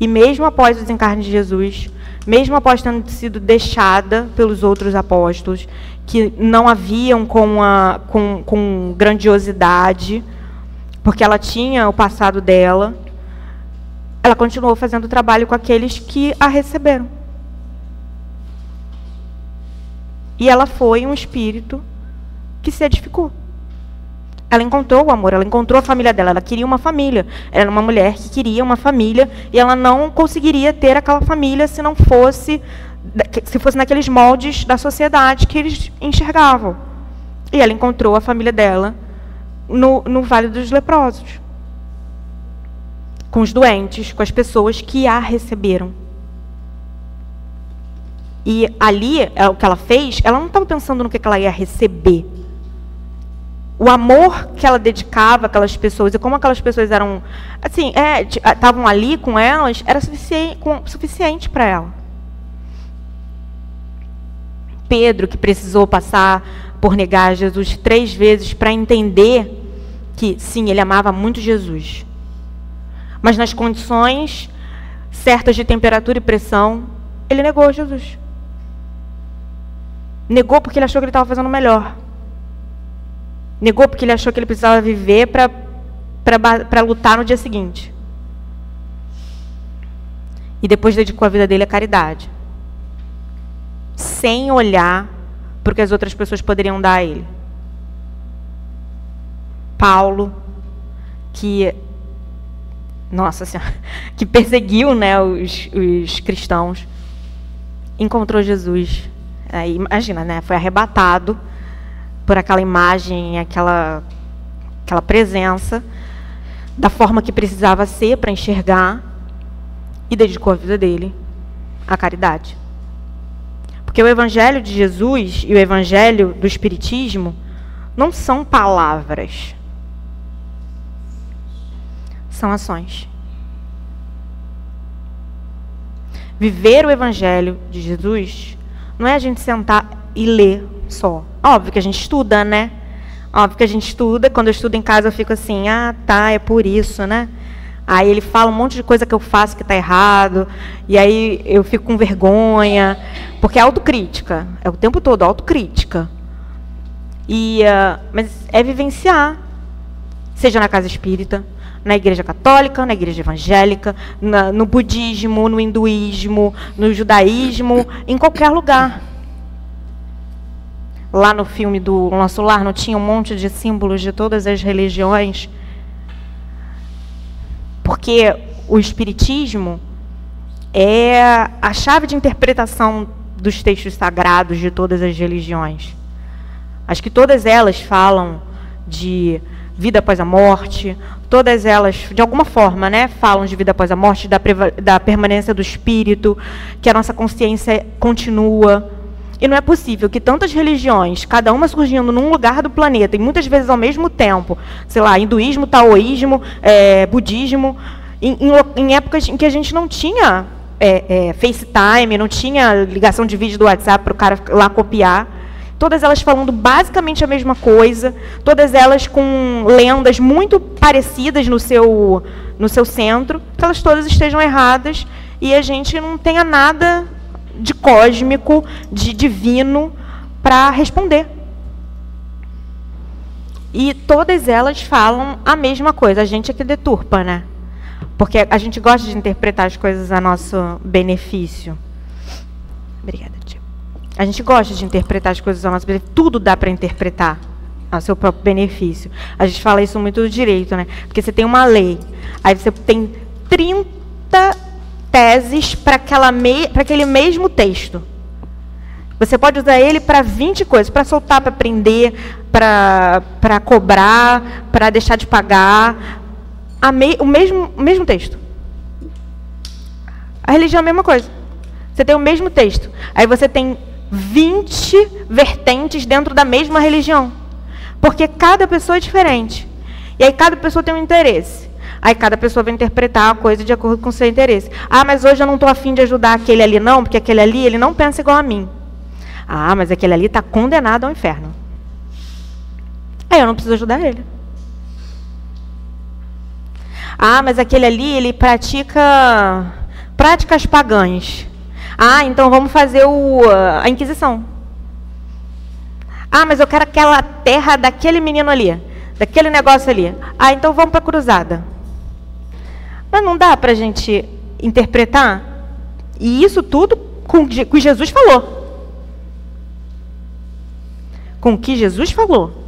E mesmo após o desencarne de Jesus, mesmo após tendo sido deixada pelos outros apóstolos, que não a viam com grandiosidade, porque ela tinha o passado dela, ela continuou fazendo trabalho com aqueles que a receberam. E ela foi um espírito que se edificou. Ela encontrou o amor, ela encontrou a família dela, ela queria uma família. Ela era uma mulher que queria uma família e ela não conseguiria ter aquela família se fosse naqueles moldes da sociedade que eles enxergavam. E ela encontrou a família dela no Vale dos Leprosos, com os doentes, com as pessoas que a receberam. E ali, o que ela fez, ela não estava pensando no que ela ia receber. O amor que ela dedicava àquelas pessoas, e como aquelas pessoas eram, assim, estavam ali com elas, era suficiente para ela. Pedro, que precisou passar por negar Jesus 3 vezes para entender que, sim, ele amava muito Jesus. Mas nas condições certas de temperatura e pressão, ele negou Jesus. Negou porque ele achou que ele estava fazendo melhor. Negou porque ele achou que ele precisava viver para lutar no dia seguinte. E depois dedicou a vida dele à caridade, sem olhar para o que as outras pessoas poderiam dar a ele. Paulo, que, nossa Senhora, que perseguiu, né, os cristãos, encontrou Jesus. Aí, imagina, né, foi arrebatado por aquela imagem, aquela presença, da forma que precisava ser para enxergar, e dedicou a vida dele à caridade. Porque o Evangelho de Jesus e o Evangelho do Espiritismo não são palavras, são ações. Viver o Evangelho de Jesus não é a gente sentar e ler só. Óbvio que a gente estuda, né? Óbvio que a gente estuda. Quando eu estudo em casa, eu fico assim, tá, é por isso, né? Aí ele fala um monte de coisa que eu faço que está errado, e aí eu fico com vergonha, porque é autocrítica, é o tempo todo autocrítica. Mas é vivenciar, seja na casa espírita, na igreja católica, na igreja evangélica, no budismo, no hinduísmo, no judaísmo, em qualquer lugar. Lá no filme do Nosso Lar não tinha um monte de símbolos de todas as religiões? Porque o Espiritismo é a chave de interpretação dos textos sagrados de todas as religiões. Acho que todas elas falam de vida após a morte, todas elas, de alguma forma, né, falam de vida após a morte, da permanência do espírito, que a nossa consciência continua. E não é possível que tantas religiões, cada uma surgindo num lugar do planeta, e muitas vezes ao mesmo tempo, sei lá, hinduísmo, taoísmo, budismo, em épocas em que a gente não tinha FaceTime, não tinha ligação de vídeo do WhatsApp para o cara lá copiar, todas elas falando basicamente a mesma coisa, todas elas com lendas muito parecidas no seu centro, que elas todas estejam erradas e a gente não tenha nada de cósmico, de divino para responder. E todas elas falam a mesma coisa, a gente é que deturpa, né? Porque a gente gosta de interpretar as coisas a nosso benefício. Obrigada, tia. A gente gosta de interpretar as coisas a nosso benefício. Tudo dá para interpretar a seu próprio benefício. A gente fala isso muito do direito, né? Porque você tem uma lei, aí você tem 30 teses para aquele mesmo texto. Você pode usar ele para 20 coisas, para soltar, para prender, para cobrar, para deixar de pagar. O mesmo texto. A religião é a mesma coisa. Você tem o mesmo texto. Aí você tem 20 vertentes dentro da mesma religião. Porque cada pessoa é diferente. E aí cada pessoa tem um interesse. Aí cada pessoa vai interpretar a coisa de acordo com o seu interesse. Ah, mas hoje eu não estou afim de ajudar aquele ali não, porque aquele ali ele não pensa igual a mim. Ah, mas aquele ali está condenado ao inferno. Aí eu não preciso ajudar ele. Ah, mas aquele ali, ele pratica práticas pagãs. Ah, então vamos fazer a Inquisição. Ah, mas eu quero aquela terra daquele menino ali, daquele negócio ali. Ah, então vamos para a cruzada. Mas não dá para a gente interpretar? E isso tudo com o que Jesus falou. Com o que Jesus falou.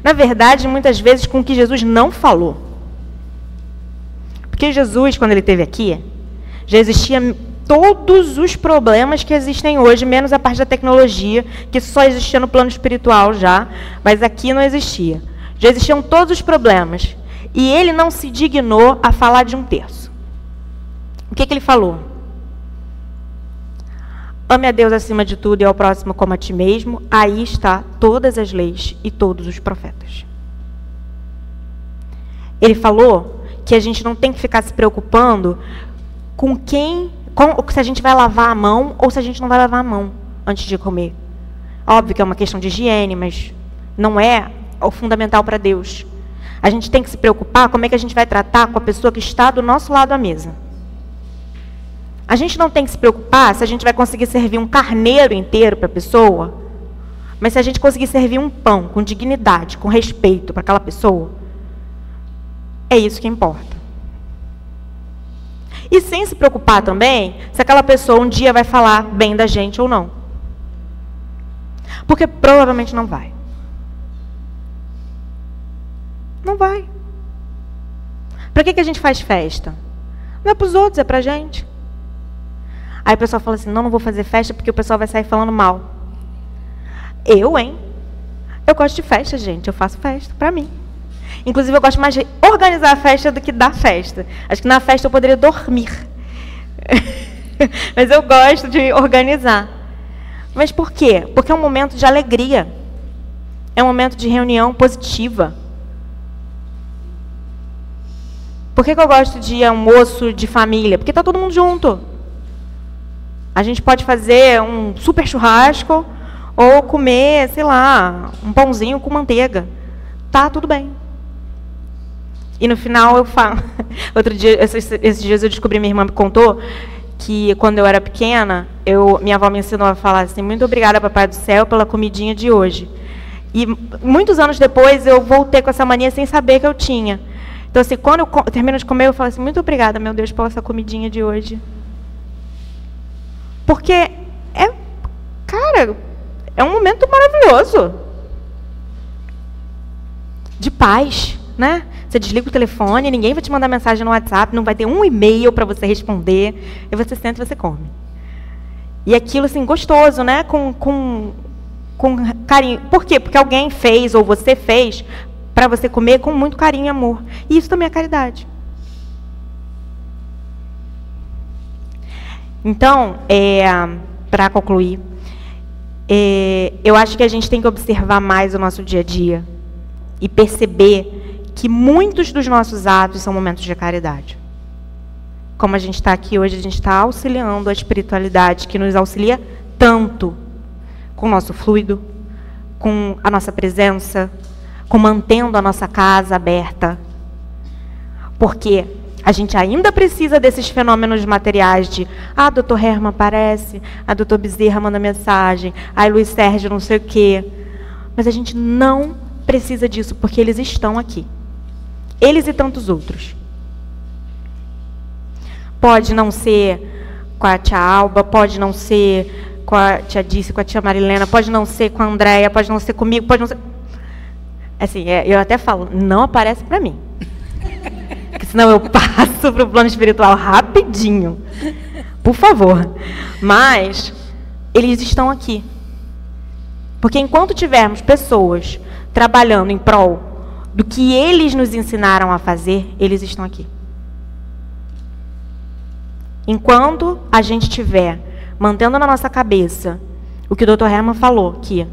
Na verdade, muitas vezes, com o que Jesus não falou. Porque Jesus, quando ele esteve aqui, já existia todos os problemas que existem hoje, menos a parte da tecnologia, que só existia no plano espiritual já, mas aqui não existia. Já existiam todos os problemas. E ele não se dignou a falar de um terço. O que ele falou? Ame a Deus acima de tudo e ao próximo como a ti mesmo. Aí está todas as leis e todos os profetas. Ele falou que a gente não tem que ficar se preocupando com se a gente vai lavar a mão ou se a gente não vai lavar a mão antes de comer. Óbvio que é uma questão de higiene, mas não é o fundamental para Deus. A gente tem que se preocupar como é que a gente vai tratar com a pessoa que está do nosso lado à mesa. A gente não tem que se preocupar se a gente vai conseguir servir um carneiro inteiro para a pessoa, mas se a gente conseguir servir um pão com dignidade, com respeito para aquela pessoa, é isso que importa. E sem se preocupar também se aquela pessoa um dia vai falar bem da gente ou não. Porque provavelmente não vai. Não vai. Para que a gente faz festa? Não é para os outros, é para a gente. Aí o pessoal fala assim, não vou fazer festa porque o pessoal vai sair falando mal. Eu gosto de festa, gente. Eu faço festa para mim. Inclusive, eu gosto mais de organizar a festa do que dar festa. Acho que na festa eu poderia dormir. Mas eu gosto de organizar. Mas por quê? Porque é um momento de alegria. É um momento de reunião positiva. Por que eu gosto de almoço de família? Porque está todo mundo junto. A gente pode fazer um super churrasco ou comer, sei lá, um pãozinho com manteiga. Tá tudo bem. E no final eu falo... Outro dia, esses dias eu descobri, minha irmã me contou, que quando eu era pequena, minha avó me ensinou a falar assim, muito obrigada, Papai do Céu, pela comidinha de hoje. E muitos anos depois eu voltei com essa mania sem saber que eu tinha. Então, assim, quando eu termino de comer, eu falo assim, muito obrigada, meu Deus, pela essa comidinha de hoje. Porque, cara, é um momento maravilhoso. De paz, né? Você desliga o telefone, ninguém vai te mandar mensagem no WhatsApp, não vai ter um e-mail para você responder, e você senta e você come. E aquilo, assim, gostoso, né? Com com carinho. Por quê? Porque alguém fez, ou você fez, para você comer com muito carinho e amor. E isso também é caridade. Então, para concluir, eu acho que a gente tem que observar mais o nosso dia a dia e perceber que muitos dos nossos atos são momentos de caridade. Como a gente está aqui hoje, a gente está auxiliando a espiritualidade, que nos auxilia tanto com o nosso fluido, com a nossa presença, com mantendo a nossa casa aberta. Porque a gente ainda precisa desses fenômenos materiais de doutor Herman aparece, doutor Bezerra manda mensagem, Luiz Sérgio não sei o quê. Mas a gente não precisa disso, porque eles estão aqui. Eles e tantos outros. Pode não ser com a tia Alba, pode não ser com a tia Dice, com a tia Marilena, pode não ser com a Andréia, pode não ser comigo, pode não ser... Assim, eu até falo, não aparece para mim. Porque senão eu passo para o plano espiritual rapidinho. Por favor. Mas eles estão aqui. Porque enquanto tivermos pessoas trabalhando em prol do que eles nos ensinaram a fazer, eles estão aqui. Enquanto a gente estiver mantendo na nossa cabeça o que o Dr. Herman falou, que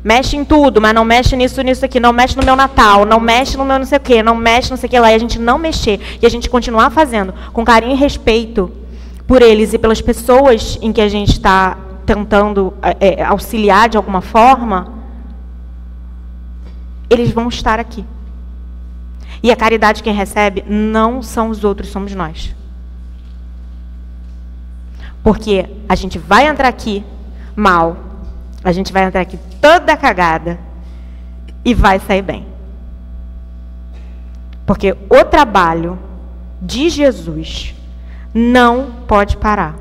mexe em tudo, mas não mexe nisso, nisso aqui, não mexe no meu Natal, não mexe no meu não sei o quê, não mexe não sei o que lá, e a gente não mexer, e a gente continuar fazendo com carinho e respeito por eles e pelas pessoas em que a gente está tentando auxiliar de alguma forma, eles vão estar aqui. E a caridade quem recebe não são os outros, somos nós. Porque a gente vai entrar aqui mal, a gente vai entrar aqui toda cagada e vai sair bem. Porque o trabalho de Jesus não pode parar.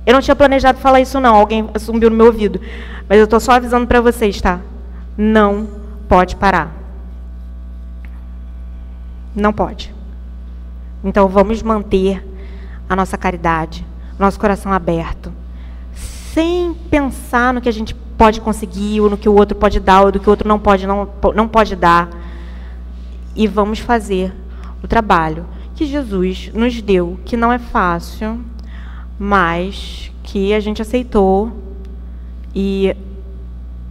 Eu não tinha planejado falar isso não, alguém zumbiu no meu ouvido. Mas eu estou só avisando para vocês, tá? Não pode parar. Não pode. Então vamos manter a nossa caridade, nosso coração aberto, sem pensar no que a gente pode conseguir, ou no que o outro pode dar, ou do que o outro não pode dar. E vamos fazer o trabalho que Jesus nos deu, que não é fácil, mas que a gente aceitou, e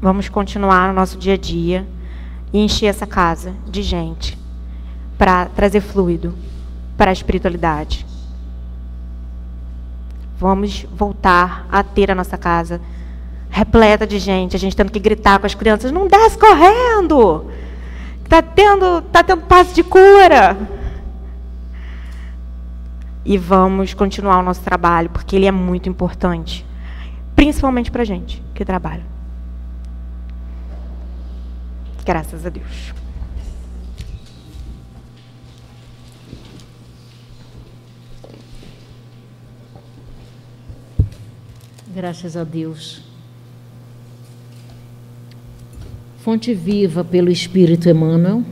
vamos continuar no nosso dia a dia e encher essa casa de gente para trazer fluido para a espiritualidade. Vamos voltar a ter a nossa casa repleta de gente, a gente tendo que gritar com as crianças, não desce correndo, tá tendo passe de cura. E vamos continuar o nosso trabalho, porque ele é muito importante, principalmente para a gente que trabalha. Graças a Deus. Graças a Deus. Fonte viva pelo Espírito Emmanuel.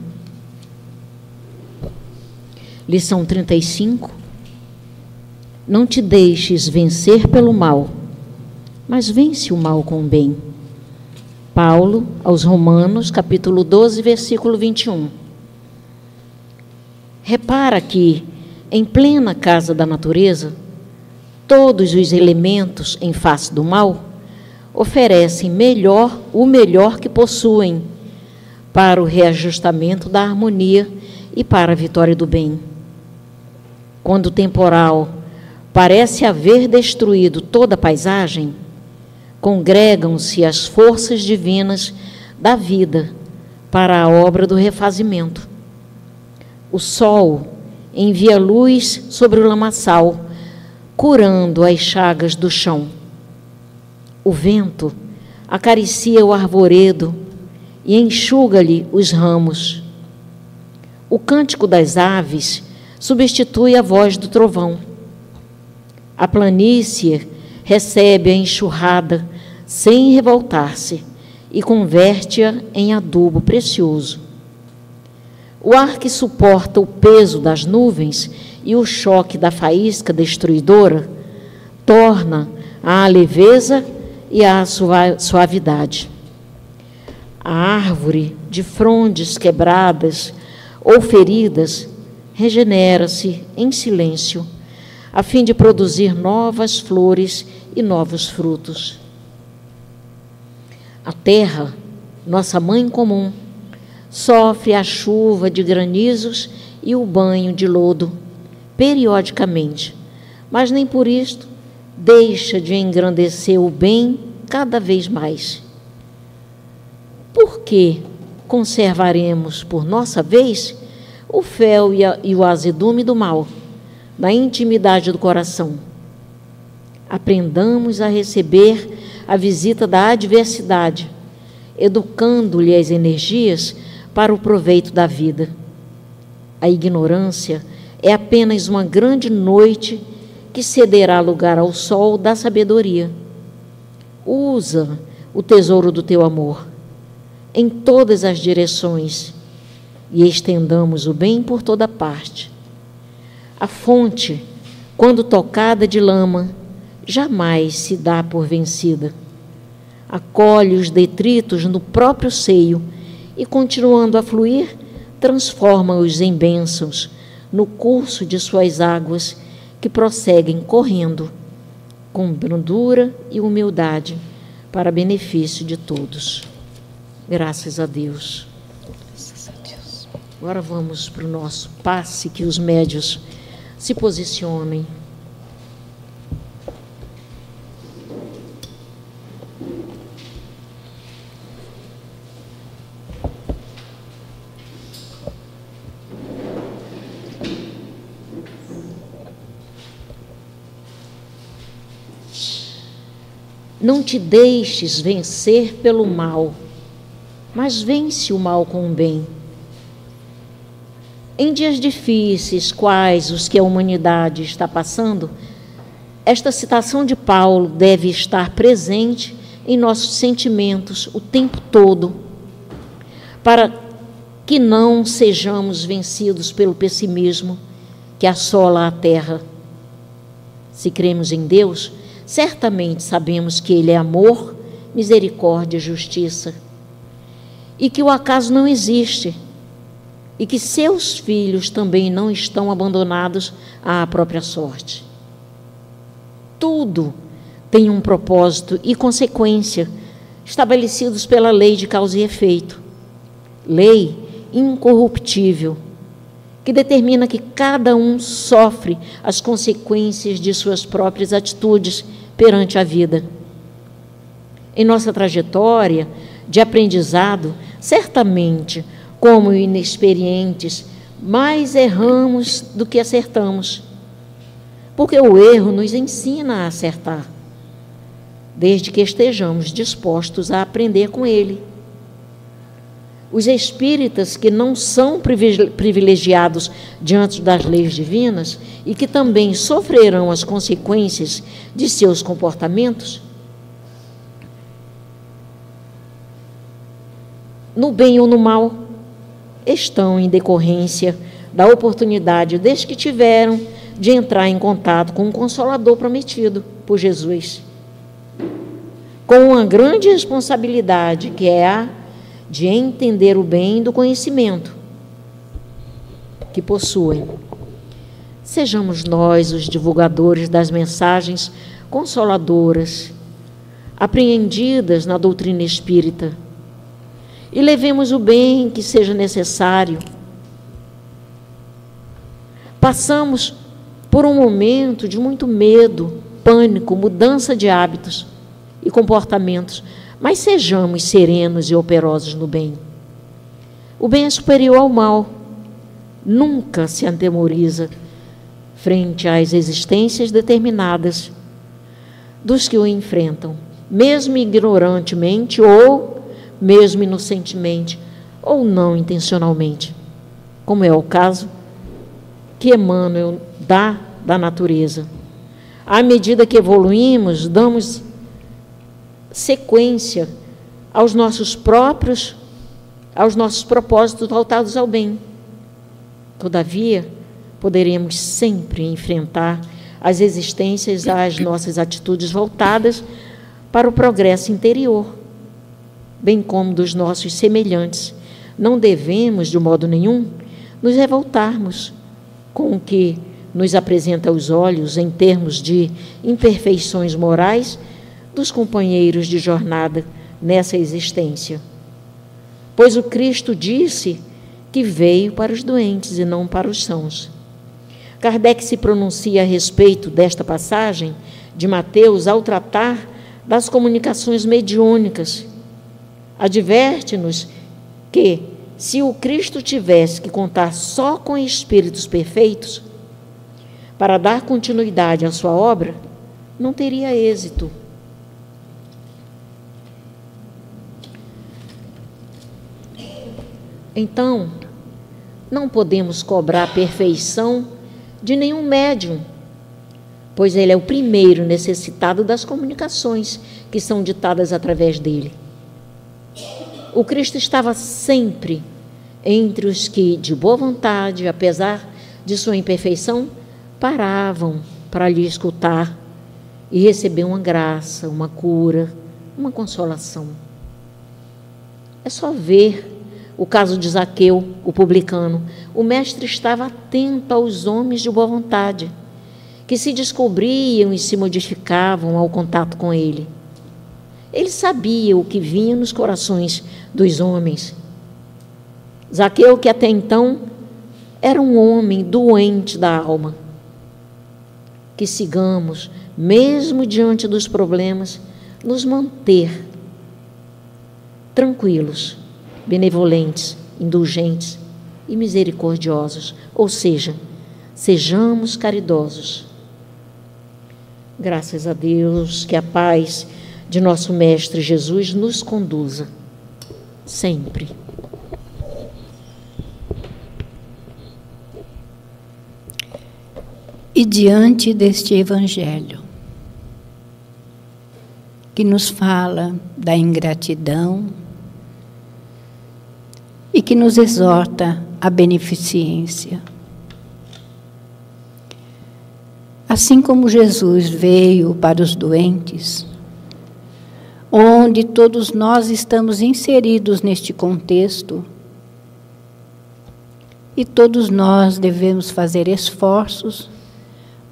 Lição 35. Não te deixes vencer pelo mal, mas vence o mal com o bem. Paulo, aos Romanos, capítulo 12, versículo 21. Repara que, em plena casa da natureza, todos os elementos em face do mal oferecem o melhor que possuem para o reajustamento da harmonia e para a vitória do bem. Quando o temporal parece haver destruído toda a paisagem, congregam-se as forças divinas da vida para a obra do refazimento. O sol envia luz sobre o lamaçal, curando as chagas do chão. O vento acaricia o arvoredo e enxuga-lhe os ramos. O cântico das aves substitui a voz do trovão. A planície recebe a enxurrada sem revoltar-se e converte-a em adubo precioso. O ar que suporta o peso das nuvens e o choque da faísca destruidora torna a leveza e a suavidade. A árvore de frondes quebradas ou feridas regenera-se em silêncio, a fim de produzir novas flores e novos frutos. A terra, nossa mãe comum, sofre a chuva de granizos e o banho de lodo periodicamente, mas nem por isto deixa de engrandecer o bem cada vez mais. Por que conservaremos, por nossa vez, o fel e o azedume do mal na intimidade do coração? Aprendamos a receber a visita da adversidade, educando-lhe as energias para o proveito da vida. A ignorância é apenas uma grande noite que cederá lugar ao sol da sabedoria. Usa o tesouro do teu amor em todas as direções e estendamos o bem por toda parte. A fonte, quando tocada de lama, jamais se dá por vencida. Acolhe os detritos no próprio seio e, continuando a fluir, transforma-os em bênçãos no curso de suas águas que prosseguem correndo com brandura e humildade para benefício de todos. Graças a Deus. Graças a Deus. Agora vamos para o nosso passe, que os médios se posicionem. Não te deixes vencer pelo mal, mas vence o mal com o bem. Em dias difíceis, quais os que a humanidade está passando, esta citação de Paulo deve estar presente em nossos sentimentos o tempo todo, para que não sejamos vencidos pelo pessimismo que assola a terra. Se cremos em Deus, certamente sabemos que Ele é amor, misericórdia e justiça, e que o acaso não existe, e que seus filhos também não estão abandonados à própria sorte. Tudo tem um propósito e consequência estabelecidos pela lei de causa e efeito, lei incorruptível, que determina que cada um sofre as consequências de suas próprias atitudes perante a vida. Em nossa trajetória de aprendizado, certamente, como inexperientes, mais erramos do que acertamos, porque o erro nos ensina a acertar, desde que estejamos dispostos a aprender com ele. Os espíritas que não são privilegiados diante das leis divinas e que também sofrerão as consequências de seus comportamentos, no bem ou no mal, estão em decorrência da oportunidade, desde que tiveram, de entrar em contato com o Consolador prometido por Jesus, com uma grande responsabilidade, que é a de entender o bem do conhecimento que possuem. Sejamos nós os divulgadores das mensagens consoladoras, apreendidas na doutrina espírita, e levemos o bem que seja necessário. Passamos por um momento de muito medo, pânico, mudança de hábitos e comportamentos, mas sejamos serenos e operosos no bem. O bem é superior ao mal, nunca se atemoriza frente às existências determinadas dos que o enfrentam, mesmo ignorantemente ou mesmo inocentemente ou não intencionalmente, como é o caso que Emmanuel dá da natureza. À medida que evoluímos, damos sequência aos nossos propósitos voltados ao bem. Todavia, poderemos sempre enfrentar as existências às nossas atitudes voltadas para o progresso interior. bem como dos nossos semelhantes, não devemos, de modo nenhum, nos revoltarmos com o que nos apresenta aos olhos em termos de imperfeições morais dos companheiros de jornada nessa existência. Pois o Cristo disse que veio para os doentes e não para os sãos. Kardec se pronuncia a respeito desta passagem de Mateus ao tratar das comunicações mediúnicas. Adverte-nos que, se o Cristo tivesse que contar só com espíritos perfeitos para dar continuidade à sua obra, não teria êxito. Então, não podemos cobrar a perfeição de nenhum médium, pois ele é o primeiro necessitado das comunicações que são ditadas através dele. O Cristo estava sempre entre os que, de boa vontade, apesar de sua imperfeição, paravam para lhe escutar e receber uma graça, uma cura, uma consolação. É só ver o caso de Zaqueu, o publicano. O mestre estava atento aos homens de boa vontade, que se descobriam e se modificavam ao contato com ele. Ele sabia o que vinha nos corações dos homens. Zaqueu, que até então era um homem doente da alma. Que sigamos, mesmo diante dos problemas, nos manter tranquilos, benevolentes, indulgentes e misericordiosos, ou seja, sejamos caridosos. Graças a Deus, que a paz de nosso Mestre Jesus nos conduza sempre. E diante deste Evangelho, que nos fala da ingratidão e que nos exorta à beneficência. Assim como Jesus veio para os doentes, onde todos nós estamos inseridos neste contexto, e todos nós devemos fazer esforços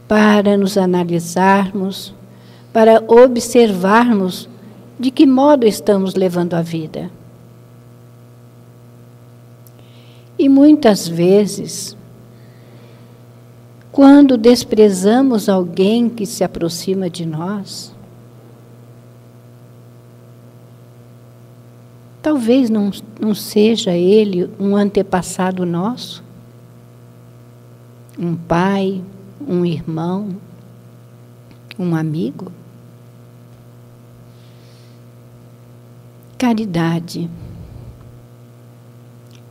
para nos analisarmos, para observarmos de que modo estamos levando a vida. E muitas vezes, quando desprezamos alguém que se aproxima de nós, talvez não seja ele um antepassado nosso, um pai, um irmão, um amigo. Caridade.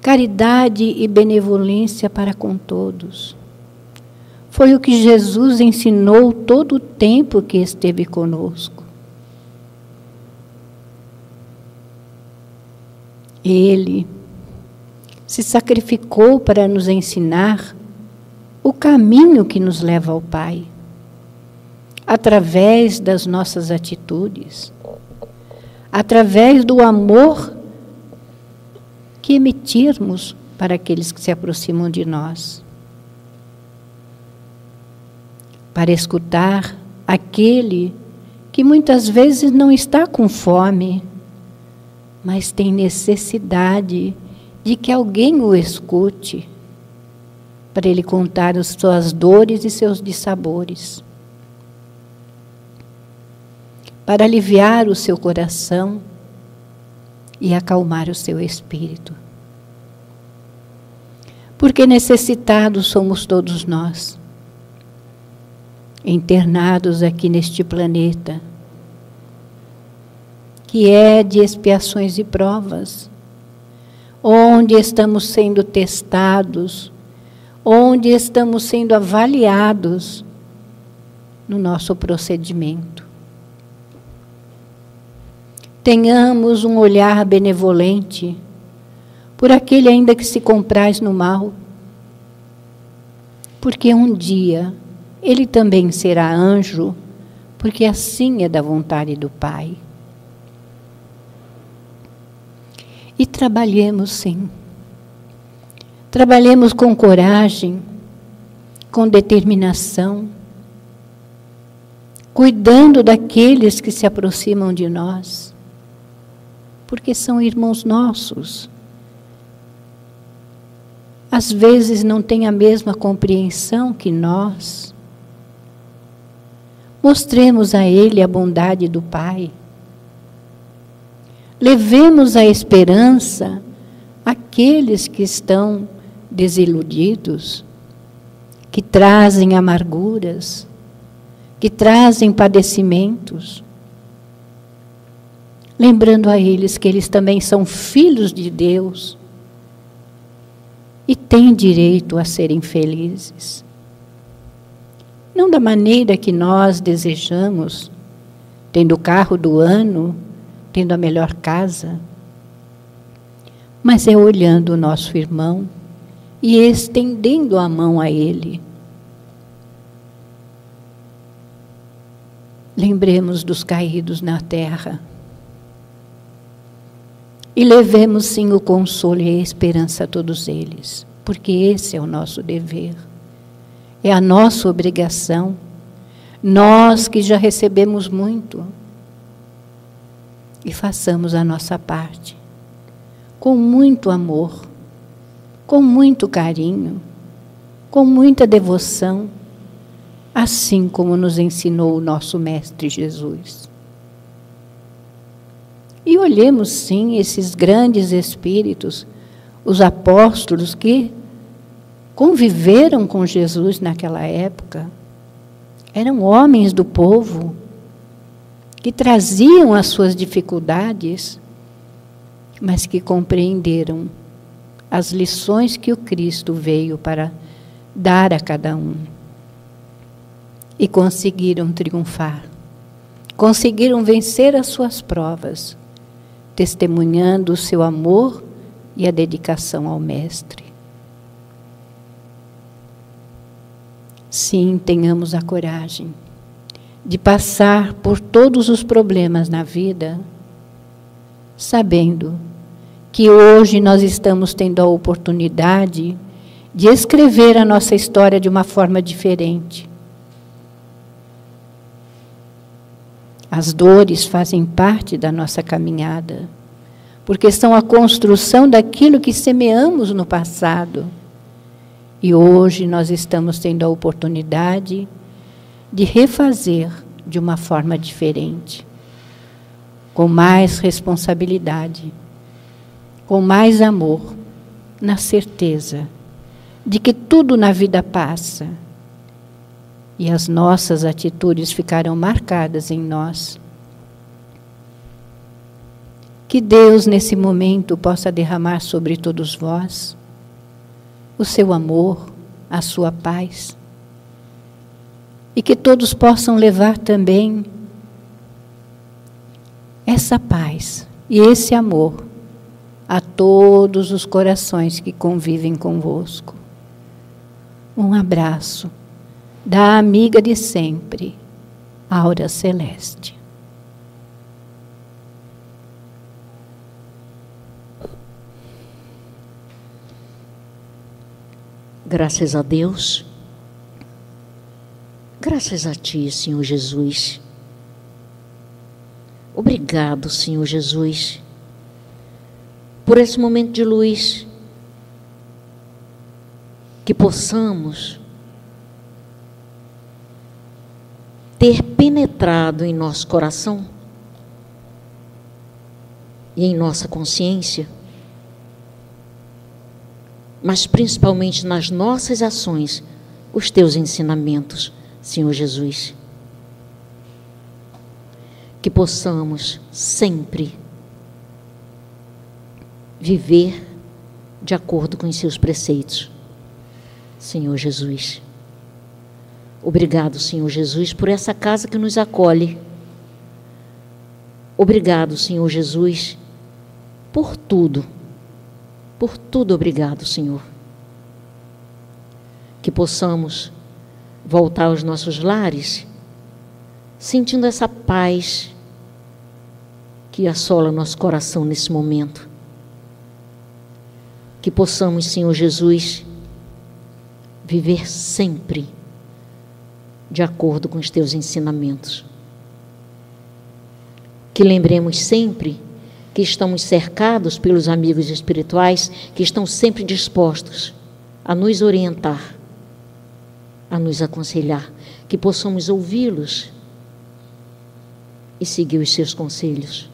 Caridade e benevolência para com todos. Foi o que Jesus ensinou todo o tempo que esteve conosco. Ele se sacrificou para nos ensinar o caminho que nos leva ao Pai, através das nossas atitudes, através do amor que emitirmos para aqueles que se aproximam de nós, para escutar aquele que muitas vezes não está com fome, mas tem necessidade de que alguém o escute, para ele contar as suas dores e seus dissabores, para aliviar o seu coração e acalmar o seu espírito. Porque necessitados somos todos nós, internados aqui neste planeta, que é de expiações e provas, onde estamos sendo testados, onde estamos sendo avaliados no nosso procedimento. Tenhamos um olhar benevolente por aquele ainda que se compraz no mal, porque um dia ele também será anjo, porque assim é da vontade do Pai. E trabalhemos, sim. Trabalhemos com coragem, com determinação, cuidando daqueles que se aproximam de nós, porque são irmãos nossos. Às vezes não têm a mesma compreensão que nós. Mostremos a ele a bondade do Pai. Levemos a esperança àqueles que estão desiludidos, que trazem amarguras, que trazem padecimentos. Lembrando a eles que eles também são filhos de Deus e têm direito a serem felizes. Não da maneira que nós desejamos, tendo o carro do ano, tendo a melhor casa, mas é olhando o nosso irmão e estendendo a mão a ele. Lembremos dos caídos na terra e levemos sim o consolo e a esperança a todos eles, porque esse é o nosso dever, é a nossa obrigação, nós que já recebemos muito, e façamos a nossa parte, com muito amor, com muito carinho, com muita devoção, assim como nos ensinou o nosso Mestre Jesus. E olhemos sim esses grandes espíritos, os apóstolos que conviveram com Jesus naquela época, eram homens do povo, que traziam as suas dificuldades, mas que compreenderam as lições que o Cristo veio para dar a cada um. E conseguiram triunfar, conseguiram vencer as suas provas, testemunhando o seu amor e a dedicação ao Mestre. Sim, tenhamos a coragem de passar por todos os problemas na vida, sabendo que hoje nós estamos tendo a oportunidade de escrever a nossa história de uma forma diferente. As dores fazem parte da nossa caminhada, porque são a construção daquilo que semeamos no passado. E hoje nós estamos tendo a oportunidade de refazer de uma forma diferente, com mais responsabilidade, com mais amor, na certeza de que tudo na vida passa e as nossas atitudes ficarão marcadas em nós. Que Deus, nesse momento, possa derramar sobre todos vós o seu amor, a sua paz, e que todos possam levar também essa paz e esse amor a todos os corações que convivem convosco. Um abraço da amiga de sempre, Aura Celeste. Graças a Deus, graças a Ti, Senhor Jesus. Obrigado, Senhor Jesus, por esse momento de luz, que possamos ter penetrado em nosso coração e em nossa consciência, mas principalmente nas nossas ações, os Teus ensinamentos, Senhor Jesus. Que possamos sempre viver de acordo com os Seus preceitos, Senhor Jesus. Obrigado, Senhor Jesus, por essa casa que nos acolhe. Obrigado, Senhor Jesus, por tudo. Por tudo, obrigado, Senhor. Que possamos voltar aos nossos lares, sentindo essa paz que assola nosso coração nesse momento. que possamos, Senhor Jesus, viver sempre de acordo com os teus ensinamentos. Que lembremos sempre que estamos cercados pelos amigos espirituais que estão sempre dispostos a nos orientar, a nos aconselhar, que possamos ouvi-los e seguir os seus conselhos.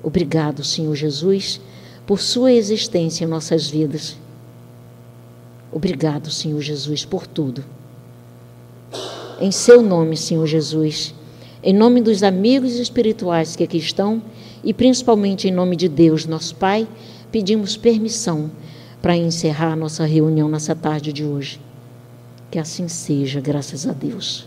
Obrigado, Senhor Jesus, por sua existência em nossas vidas. Obrigado, Senhor Jesus, por tudo. Em seu nome, Senhor Jesus, em nome dos amigos espirituais que aqui estão e principalmente em nome de Deus, nosso Pai, pedimos permissão para encerrar a nossa reunião nessa tarde de hoje. Que assim seja, graças a Deus.